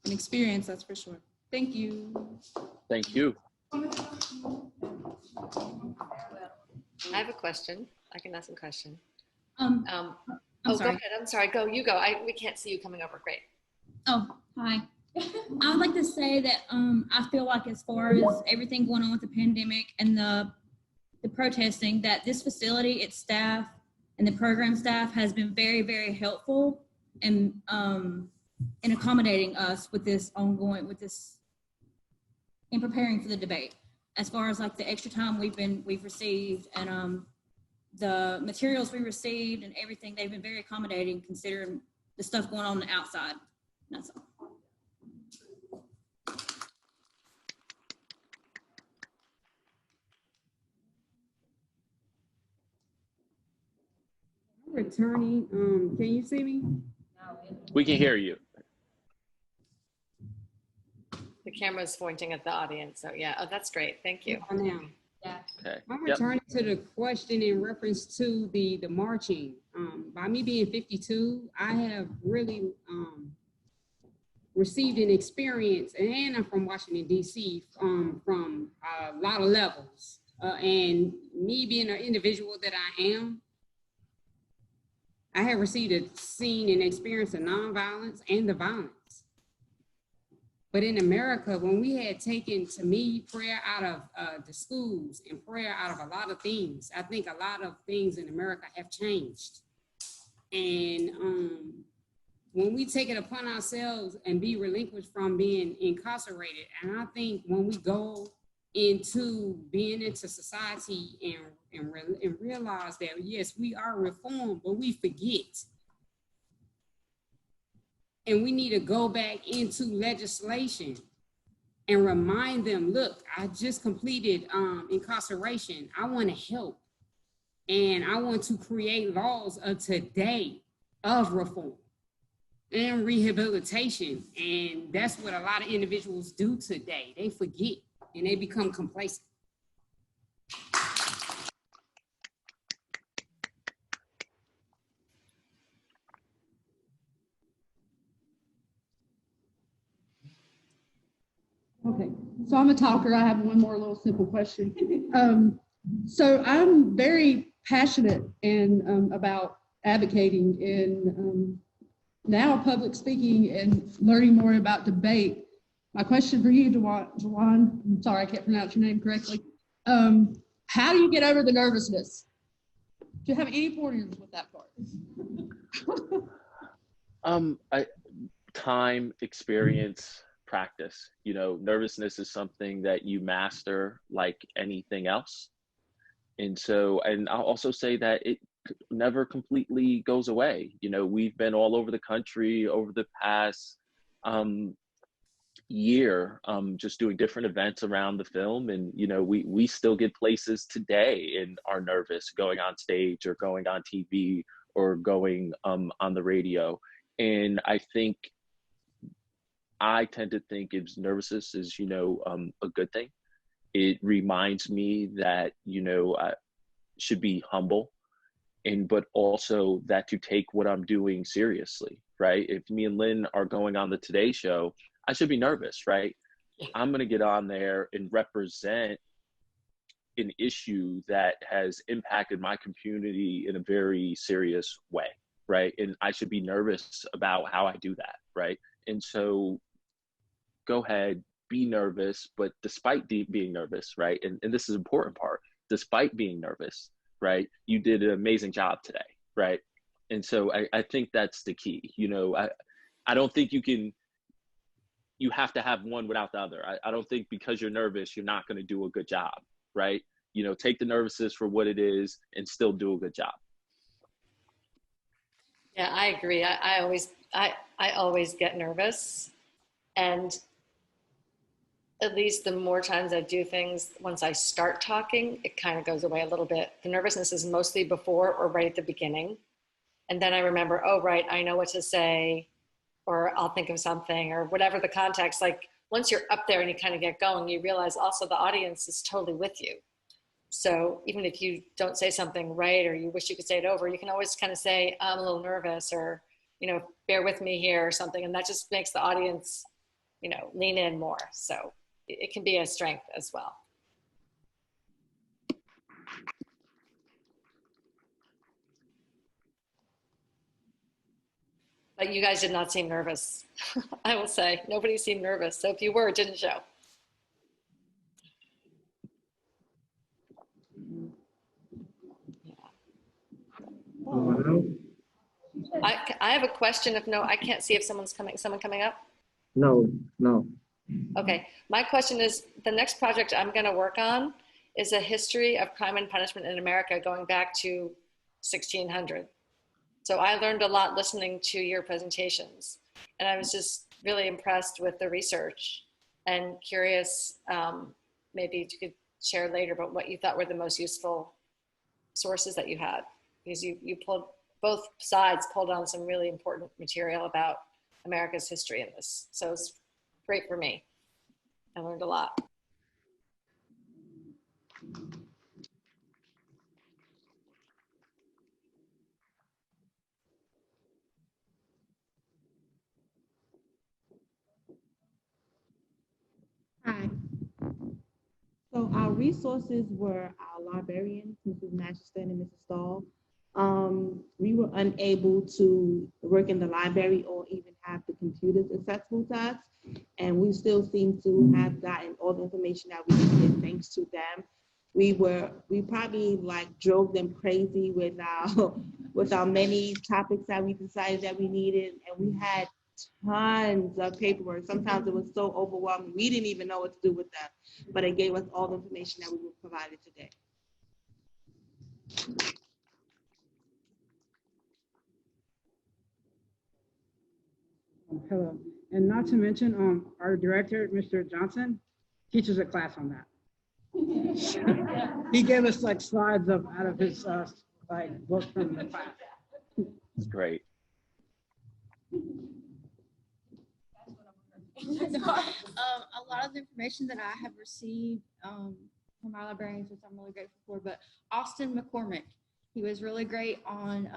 an experience, that's for sure. Thank you. Thank you. I have a question. I can ask a question. I'm Go sorry. ahead. I'm sorry. Go, you go. We can't see you coming over. Great. Oh, hi. I would like to say that I feel like as far as everything going on with the pandemic and the protesting, that this facility, its staff, and the program staff has been very, very helpful in accommodating us with this in preparing for the debate. As far as like the extra time we've received and the materials we received and everything, they've been very accommodating considering the stuff going on the outside. That's all. Returning, can you see me? We can hear you. The camera's pointing at the audience. So yeah, oh, that's great. Thank you. Now, Okay. I'm Yep. returning to the question in reference to the marching. By me being 52, I have really received an experience, and I'm from Washington, D.C., from a lot of levels. And me being an individual that I am, I have seen and experienced the nonviolence and the violence. But in America, when we had taken, to me, prayer out of the schools and prayer out of a lot of things, I think a lot of things in America have changed. And when we take it upon ourselves and be relinquished from being incarcerated, and I think when we go into being into society and realize that, yes, we are reformed, but we forget. And we need to go back into legislation and remind them, look, I just completed incarceration. I want to help. And I want to create laws of today of reform and rehabilitation. And that's what a lot of individuals do today. They forget and they become complacent. Okay, so I'm a talker. I have one more little simple question. So I'm very passionate and about advocating and now public speaking and learning more about debate. My question for you, Jawan, I'm sorry, I can't pronounce your name correctly. How do you get over the nervousness? Do you have any pointers with that part? Time, experience, practice. You know, nervousness is something that you master like anything else. And so, and I'll also say that it never completely goes away. You know, we've been all over the country over the past year, just doing different events around the film. And, you know, we still get places today and are nervous going on stage or going on TV or going on the radio. And I tend to think nervousness is, you know, a good thing. It reminds me that, you know, I should be humble, but also that to take what I'm doing seriously, right? If me and Lynn are going on the Today Show, I should be nervous, right? I'm going to get on there and represent an issue that has impacted my community in a very serious way, right? And I should be nervous about how I do that, right? And so go ahead, be nervous, but despite being nervous, right? And this is an important part, despite being nervous, right? You did an amazing job today, right? And so I think that's the key. You know, I don't think you have to have one without the other. I don't think because you're nervous, you're not going to do a good job, right? You know, take the nervousness for what it is and still do a good job. Yeah, I agree. I always get nervous, and at least the more times I do things, once I start talking, it kind of goes away a little bit. The nervousness is mostly before or right at the beginning. And then I remember, oh, right, I know what to say, or I'll think of something, or whatever the context. Like once you're up there and you kind of get going, you realize also the audience is totally with you. So even if you don't say something right, or you wish you could say it over, you can always kind of say, I'm a little nervous, or, you know, bear with me here or something. And that just makes the audience, you know, lean in more. So it can be a strength as well. But you guys did not seem nervous. I will say, nobody seemed nervous. So if you were, it didn't show. I have a question. If no, I can't see if someone coming up. No. Okay, my question is, the next project I'm going to work on is a history of crime and punishment in America going back to 1600. So I learned a lot listening to your presentations, and I was just really impressed with the research and curious, maybe you could share later about what you thought were the most useful sources that you had, because you pulled both sides pulled on some really important material about America's history in this. So it's great for me. I learned a lot. Hi. So our resources were our librarians, Mrs. Masterson and Mrs. Stahl. We were unable to work in the library or even have the computers accessible to us. And we still seem to have gotten all the information that we needed thanks to them. We probably like drove them crazy with our many topics that we decided that we needed. And we had tons of paperwork. Sometimes it was so overwhelming, we didn't even know what to do with them, but it gave us all the information that we were provided today. Hello. And not to mention, our director, Mr. Johnson, teaches a class on that. He gave us like slides out of his like book from the class. It's great. A lot of the information that I have received from our librarians, which I'm really grateful for, but Austin McCormick, he was really great on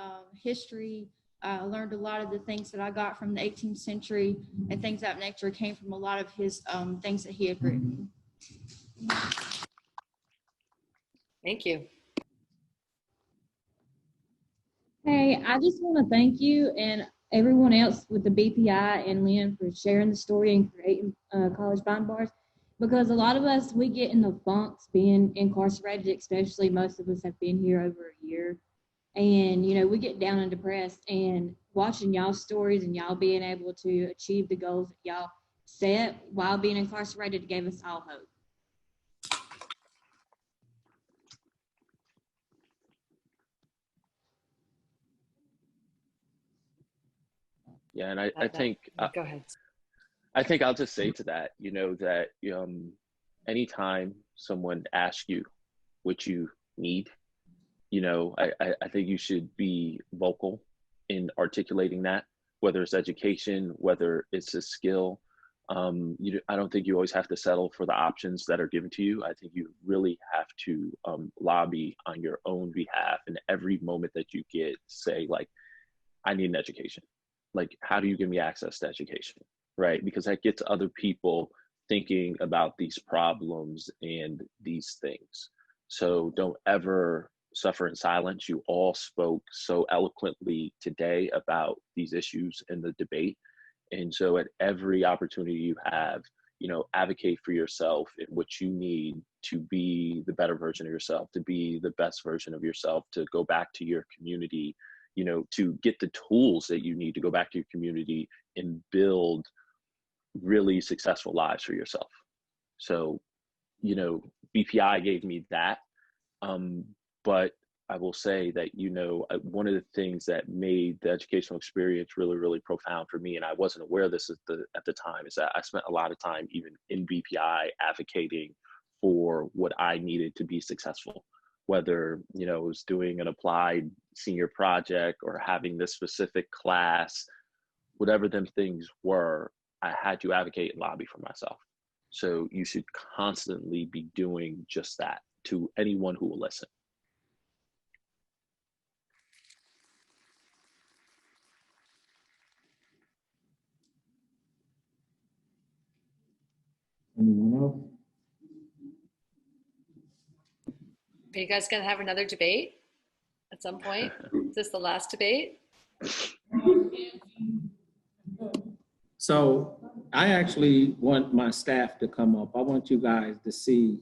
history. I learned a lot of the things that I got from the 18th century and things of that nature came from a lot of his things that he had written. Thank you. Hey, I just want to thank you and everyone else with the BPI and Lynn for sharing the story and creating college bond bars, because a lot of us, we get in the funks being incarcerated, especially most of us have been here over a year. And, you know, we get down and depressed, and watching y'all's stories and y'all being able to achieve the goals that y'all set while being incarcerated gave us all hope. Yeah, and I think go ahead. I think I'll just say to that, you know, that anytime someone asks you what you need, you know, I think you should be vocal in articulating that, whether it's education, whether it's a skill. I don't think you always have to settle for the options that are given to you. I think you really have to lobby on your own behalf, and every moment that you get, say like, I need an education. Like, how do you give me access to education, right? Because that gets other people thinking about these problems and these things. So don't ever suffer in silence. You all spoke so eloquently today about these issues in the debate. And so at every opportunity you have, you know, advocate for yourself and what you need to be the better version of yourself, to be the best version of yourself, to go back to your community, you know, to get the tools that you need to go back to your community and build really successful lives for yourself. So, you know, BPI gave me that. But I will say that, you know, one of the things that made the educational experience really, really profound for me, and I wasn't aware of this at the time, is that I spent a lot of time even in BPI advocating for what I needed to be successful, whether, you know, it was doing an applied senior project or having this specific class, whatever them things were, I had to advocate and lobby for myself. So you should constantly be doing just that to anyone who will listen. Anyone else? Are you guys going to have another debate at some point? Is this the last debate? So I actually want my staff to come up. I want you guys to see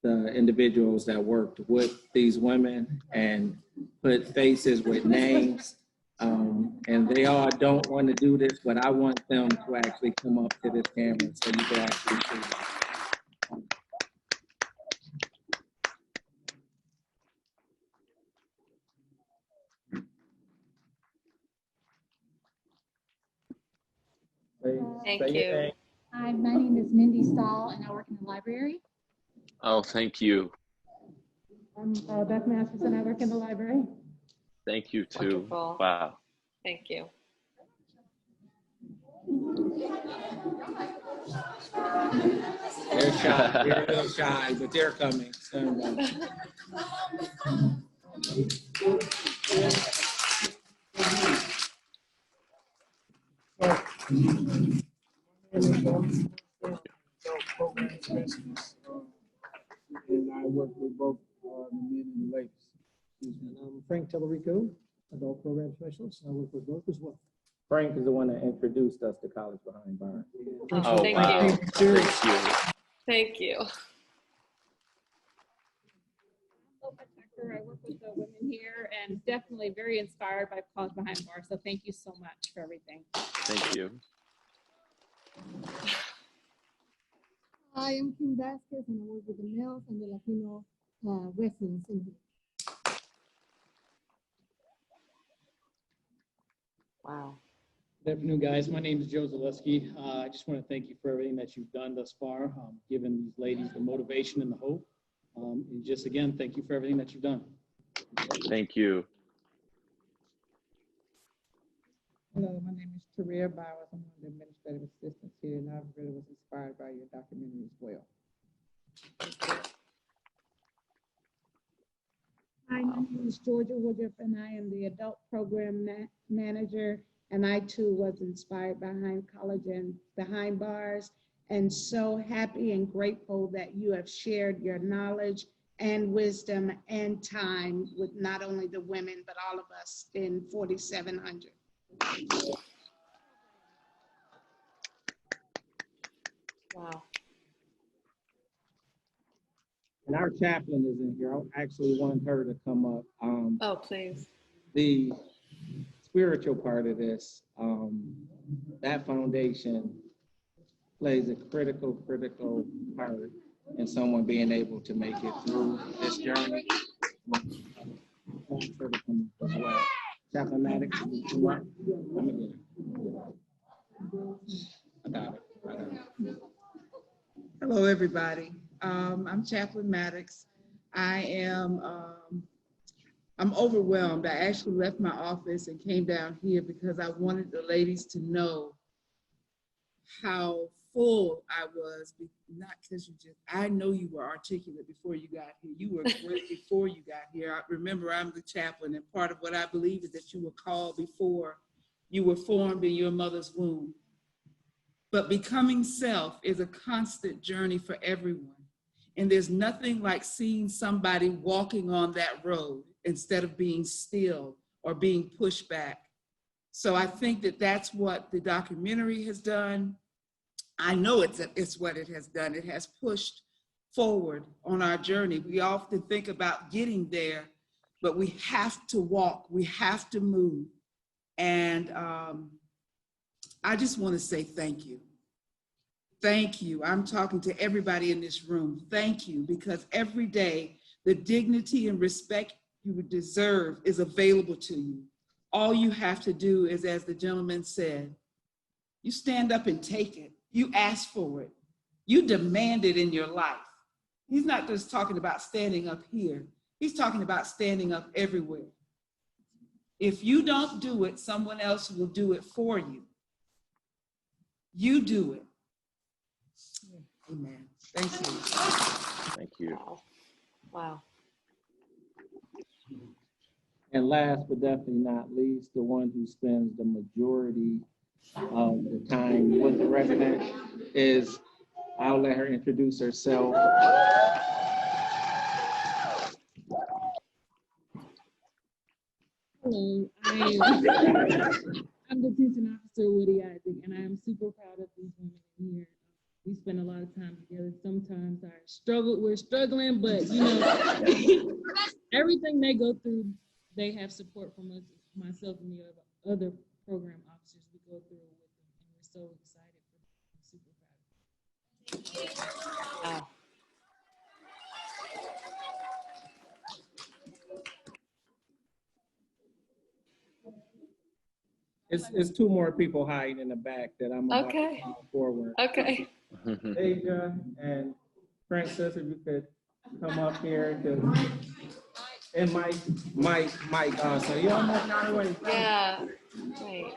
the individuals that worked with these women and put faces with names. And they all don't want to do this, but I want them to actually come up to this camera so you can actually see. Thank you. Hi, my name is Mindy Stahl, and I work in the library. Oh, thank you. I'm Beth Masterson. I work in the library. Thank you too. Wonderful. Wow. Thank you. They're shy. They're a little shy, but they're coming. And I work with both the men and the ladies. And I'm Frank Tellerico, Adult Program Specialist. I work with both as well. Frank is the one that introduced us to College Behind Bars. Oh, thank wow. you. Thank you. Thank you. I work with the women here and definitely very inspired by College Behind Bars. So thank you so much for everything. Thank you. Hi, I'm Kim Vasquez, and I work with the males and the Latino residents in here. Wow. Good afternoon, guys. My name is Joe Zaleski. I just want to thank you for everything that you've done thus far, giving these ladies the motivation and the hope. And just again, thank you for everything that you've done. Thank you. Hello, my name is Taria Bowers. I'm one of the administrative assistants here, and I really was inspired by your documentary as well. Hi, my name is Georgia Woodruff, and I am the adult program manager. And I too was inspired behind College and Behind Bars, and so happy and grateful that you have shared your knowledge and wisdom and time with not only the women, but all of us in 4700. Wow. And our chaplain is in here. I actually want her to come up. Oh, please. The spiritual part of this, that foundation plays a critical part in someone being able to make it through this journey. I want her to come up as well. Chaplain Maddox, come up. Let me get it. I got it. Hello, everybody. I'm Chaplain Maddox. I'm overwhelmed. I actually left my office and came down here because I wanted the ladies to know how full I was, not because I know you were articulate before you got here. You were great before you got here. I remember I'm the chaplain, and part of what I believe is that you were called before you were formed in your mother's womb. But becoming self is a constant journey for everyone. And there's nothing like seeing somebody walking on that road instead of being still or being pushed back. So I think that that's what the documentary has done. I know it's what it has done. It has pushed forward on our journey. We often think about getting there, but we have to walk, we have to move. And I just want to say thank you. Thank you. I'm talking to everybody in this room. Thank you, because every day the dignity and respect you would deserve is available to you. All you have to do is, as the gentleman said, you stand up and take it. You ask for it. You demand it in your life. He's not just talking about standing up here. He's talking about standing up everywhere. If you don't do it, someone else will do it for you. You do it. Amen. Thank you. Thank you. Wow. And last but definitely not least, the one who spends the majority of the time with the resident is, I'll let her introduce herself. Hello, I'm Detention Officer Woody Isaac, and I am super proud of these women in here. We spend a lot of time together. Sometimes we're struggling, but you know, everything they go through, they have support from us, myself and the other program officers. We go through it with them, and we're so excited for them. I'm super proud. Wow. It's two more people hiding in the back that I'm about Okay. to call forward. Okay. Asia and Francis, if you could come up here. And Mike, so you almost not away. Yeah, right.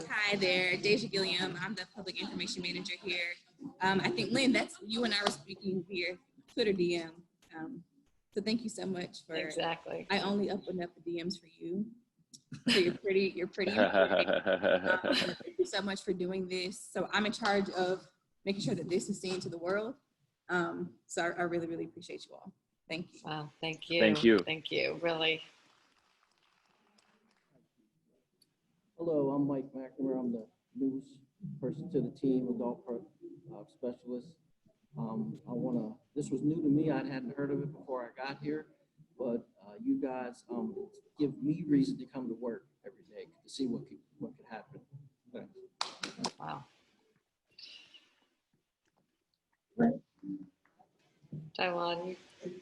Hi there, Deja Gilliam. I'm the public information manager here. I think, Lynn, that's you and I were speaking via Twitter DM. So thank you so much for. Exactly. I only opened up the DMs for you. So you're pretty important. Thank you so much for doing this. So I'm in charge of making sure that this is seen to the world. So I really, really appreciate you all. Thank you. Wow, thank you. Thank you. Thank you, really. Hello, I'm Mike McNamara. I'm the newest person to the team, adult specialist. This was new to me. I hadn't heard of it before I got here, but you guys give me reason to come to work every day to see what could happen. Thanks. Wow. Taiwan.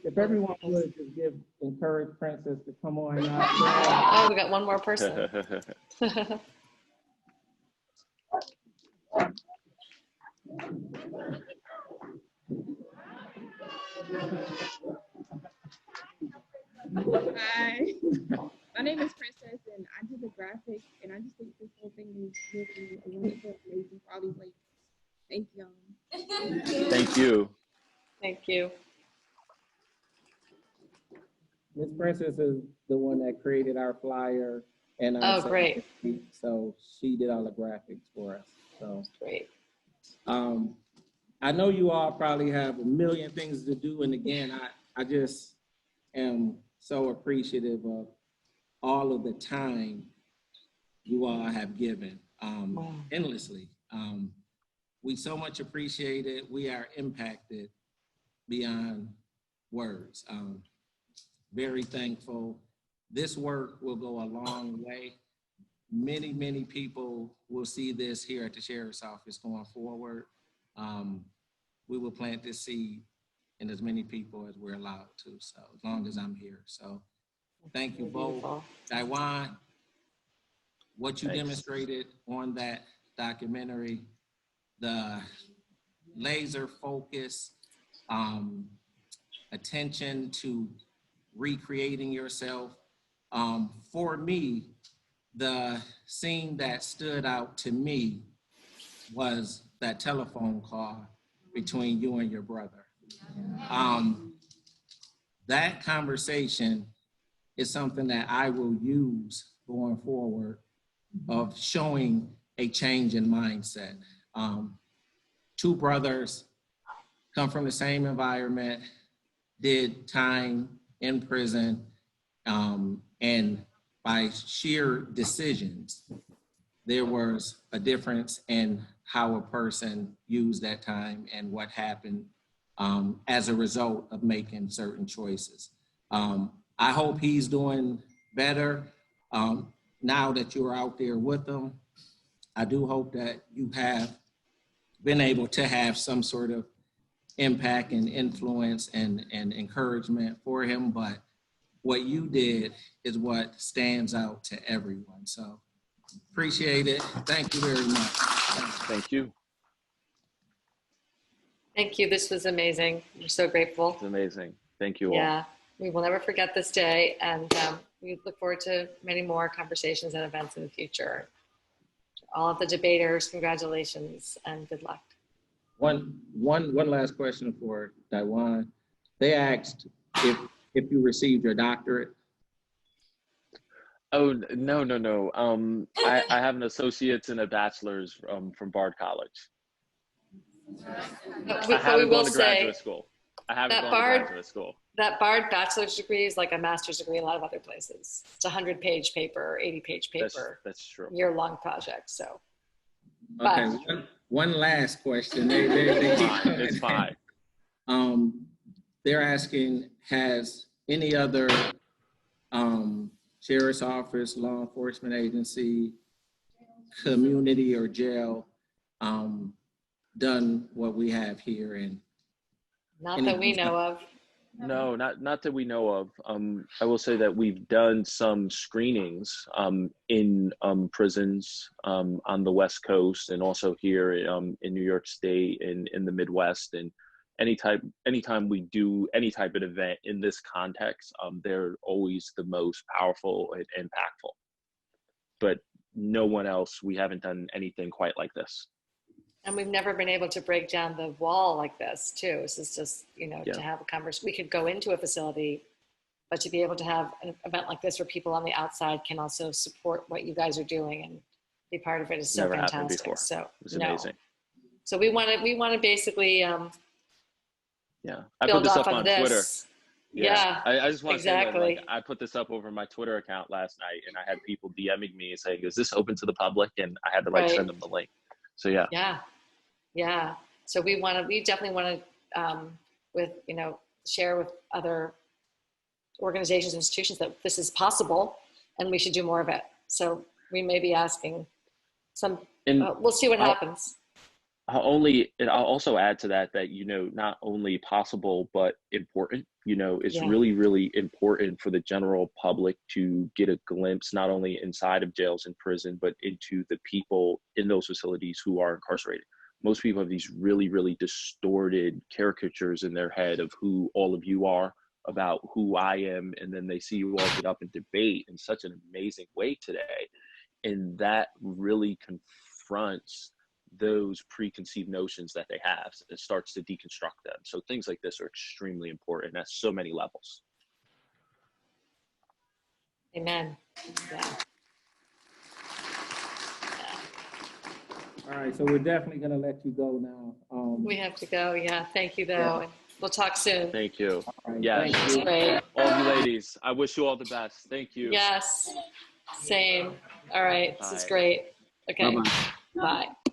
If everyone would just encourage Princess to come on out. Oh, we got one more person. Hi, my name is Princess, and I do the graphic, and I just think this whole thing is really a wonderful, amazing for all these ladies. Thank you. Thank you. Thank you. Miss Princess is the one that created our flyer, and Oh, great. So she did all the graphics for us. So great. I know you all probably have a million things to do, and again, I just am so appreciative of all of the time you all have given endlessly. We so much appreciate it. We are impacted beyond words. Very thankful. This work will go a long way. Many, many people will see this here at the Sheriff's Office going forward. We will plant this seed in as many people as we're allowed to, so as long as I'm here. So thank you both. Daiwan, what you demonstrated on that documentary, the laser focus, attention to recreating yourself. For me, the scene that stood out to me was that telephone call between you and your brother. That conversation is something that I will use going forward of showing a change in mindset. Two brothers come from the same environment, did time in prison, and by sheer decisions, there was a difference in how a person used that time and what happened as a result of making certain choices. I hope he's doing better now that you're out there with him. I do hope that you have been able to have some sort of impact and influence and encouragement for him, but what you did is what stands out to everyone. So appreciate it. Thank you very much. Thank you. Thank you. This was amazing. We're so grateful. It's amazing. Thank you all. Yeah, we will never forget this day, and we look forward to many more conversations and events in the future. All of the debaters, congratulations and good luck. One last question for Daiwan. They asked if you received your doctorate. Oh, no. I have an associate's and a bachelor's from Bard College. I haven't gone to graduate school. I haven't gone to graduate school. That Bard bachelor's degree is like a master's degree in a lot of other places. It's a 100-page paper, 80-page paper. That's true. Year-long project, so. Okay, one last question. It's fine. They're asking, has any other sheriff's office, law enforcement agency, community, or jail done what we have here? And not that we know of. No, not that we know of. I will say that we've done some screenings in prisons on the West Coast and also here in New York State and in the Midwest. And anytime we do any type of event in this context, they're always the most powerful and impactful. But no one else, we haven't done anything quite like this. And we've never been able to break down the wall like this too. This is just, Yeah. to have a conversation. We could go into a facility, but to be able to have an event like this where people on the outside can also support what you guys are doing and be part of it is so Never happened fantastic. before. So It was amazing. So we want to basically Yeah, I put build this off up on on this. Twitter. Yeah, I just want to say that, exactly. like, I put this up over my Twitter account last night, and I had people DMing me saying, "Is this open to the public?" And I had to Right. send them the link. So yeah. Yeah. So we definitely want to, share with other organizations, institutions that this is possible and we should do more of it. So we may be asking we'll see what happens. I'll also add to that, not only possible, but important, it's really, really important for the general public to get a glimpse, not only inside of jails and prison, but into the people in those facilities who are incarcerated. Most people have these really, really distorted caricatures in their head of who all of you are, about who I am. And then they see you all get up and debate in such an amazing way today. And that really confronts those preconceived notions that they have. It starts to deconstruct them. So things like this are extremely important at so many levels. Amen. Yeah. All right, so we're definitely going to let you go now. We have to go. Yeah. Thank you, though. Yeah. We'll talk soon. Thank you. Right, Yes. thank you. Great. All of you ladies, I wish you all the best. Thank you. Yes. Same. All right. This is Bye. great. Okay. Bye-bye. Bye.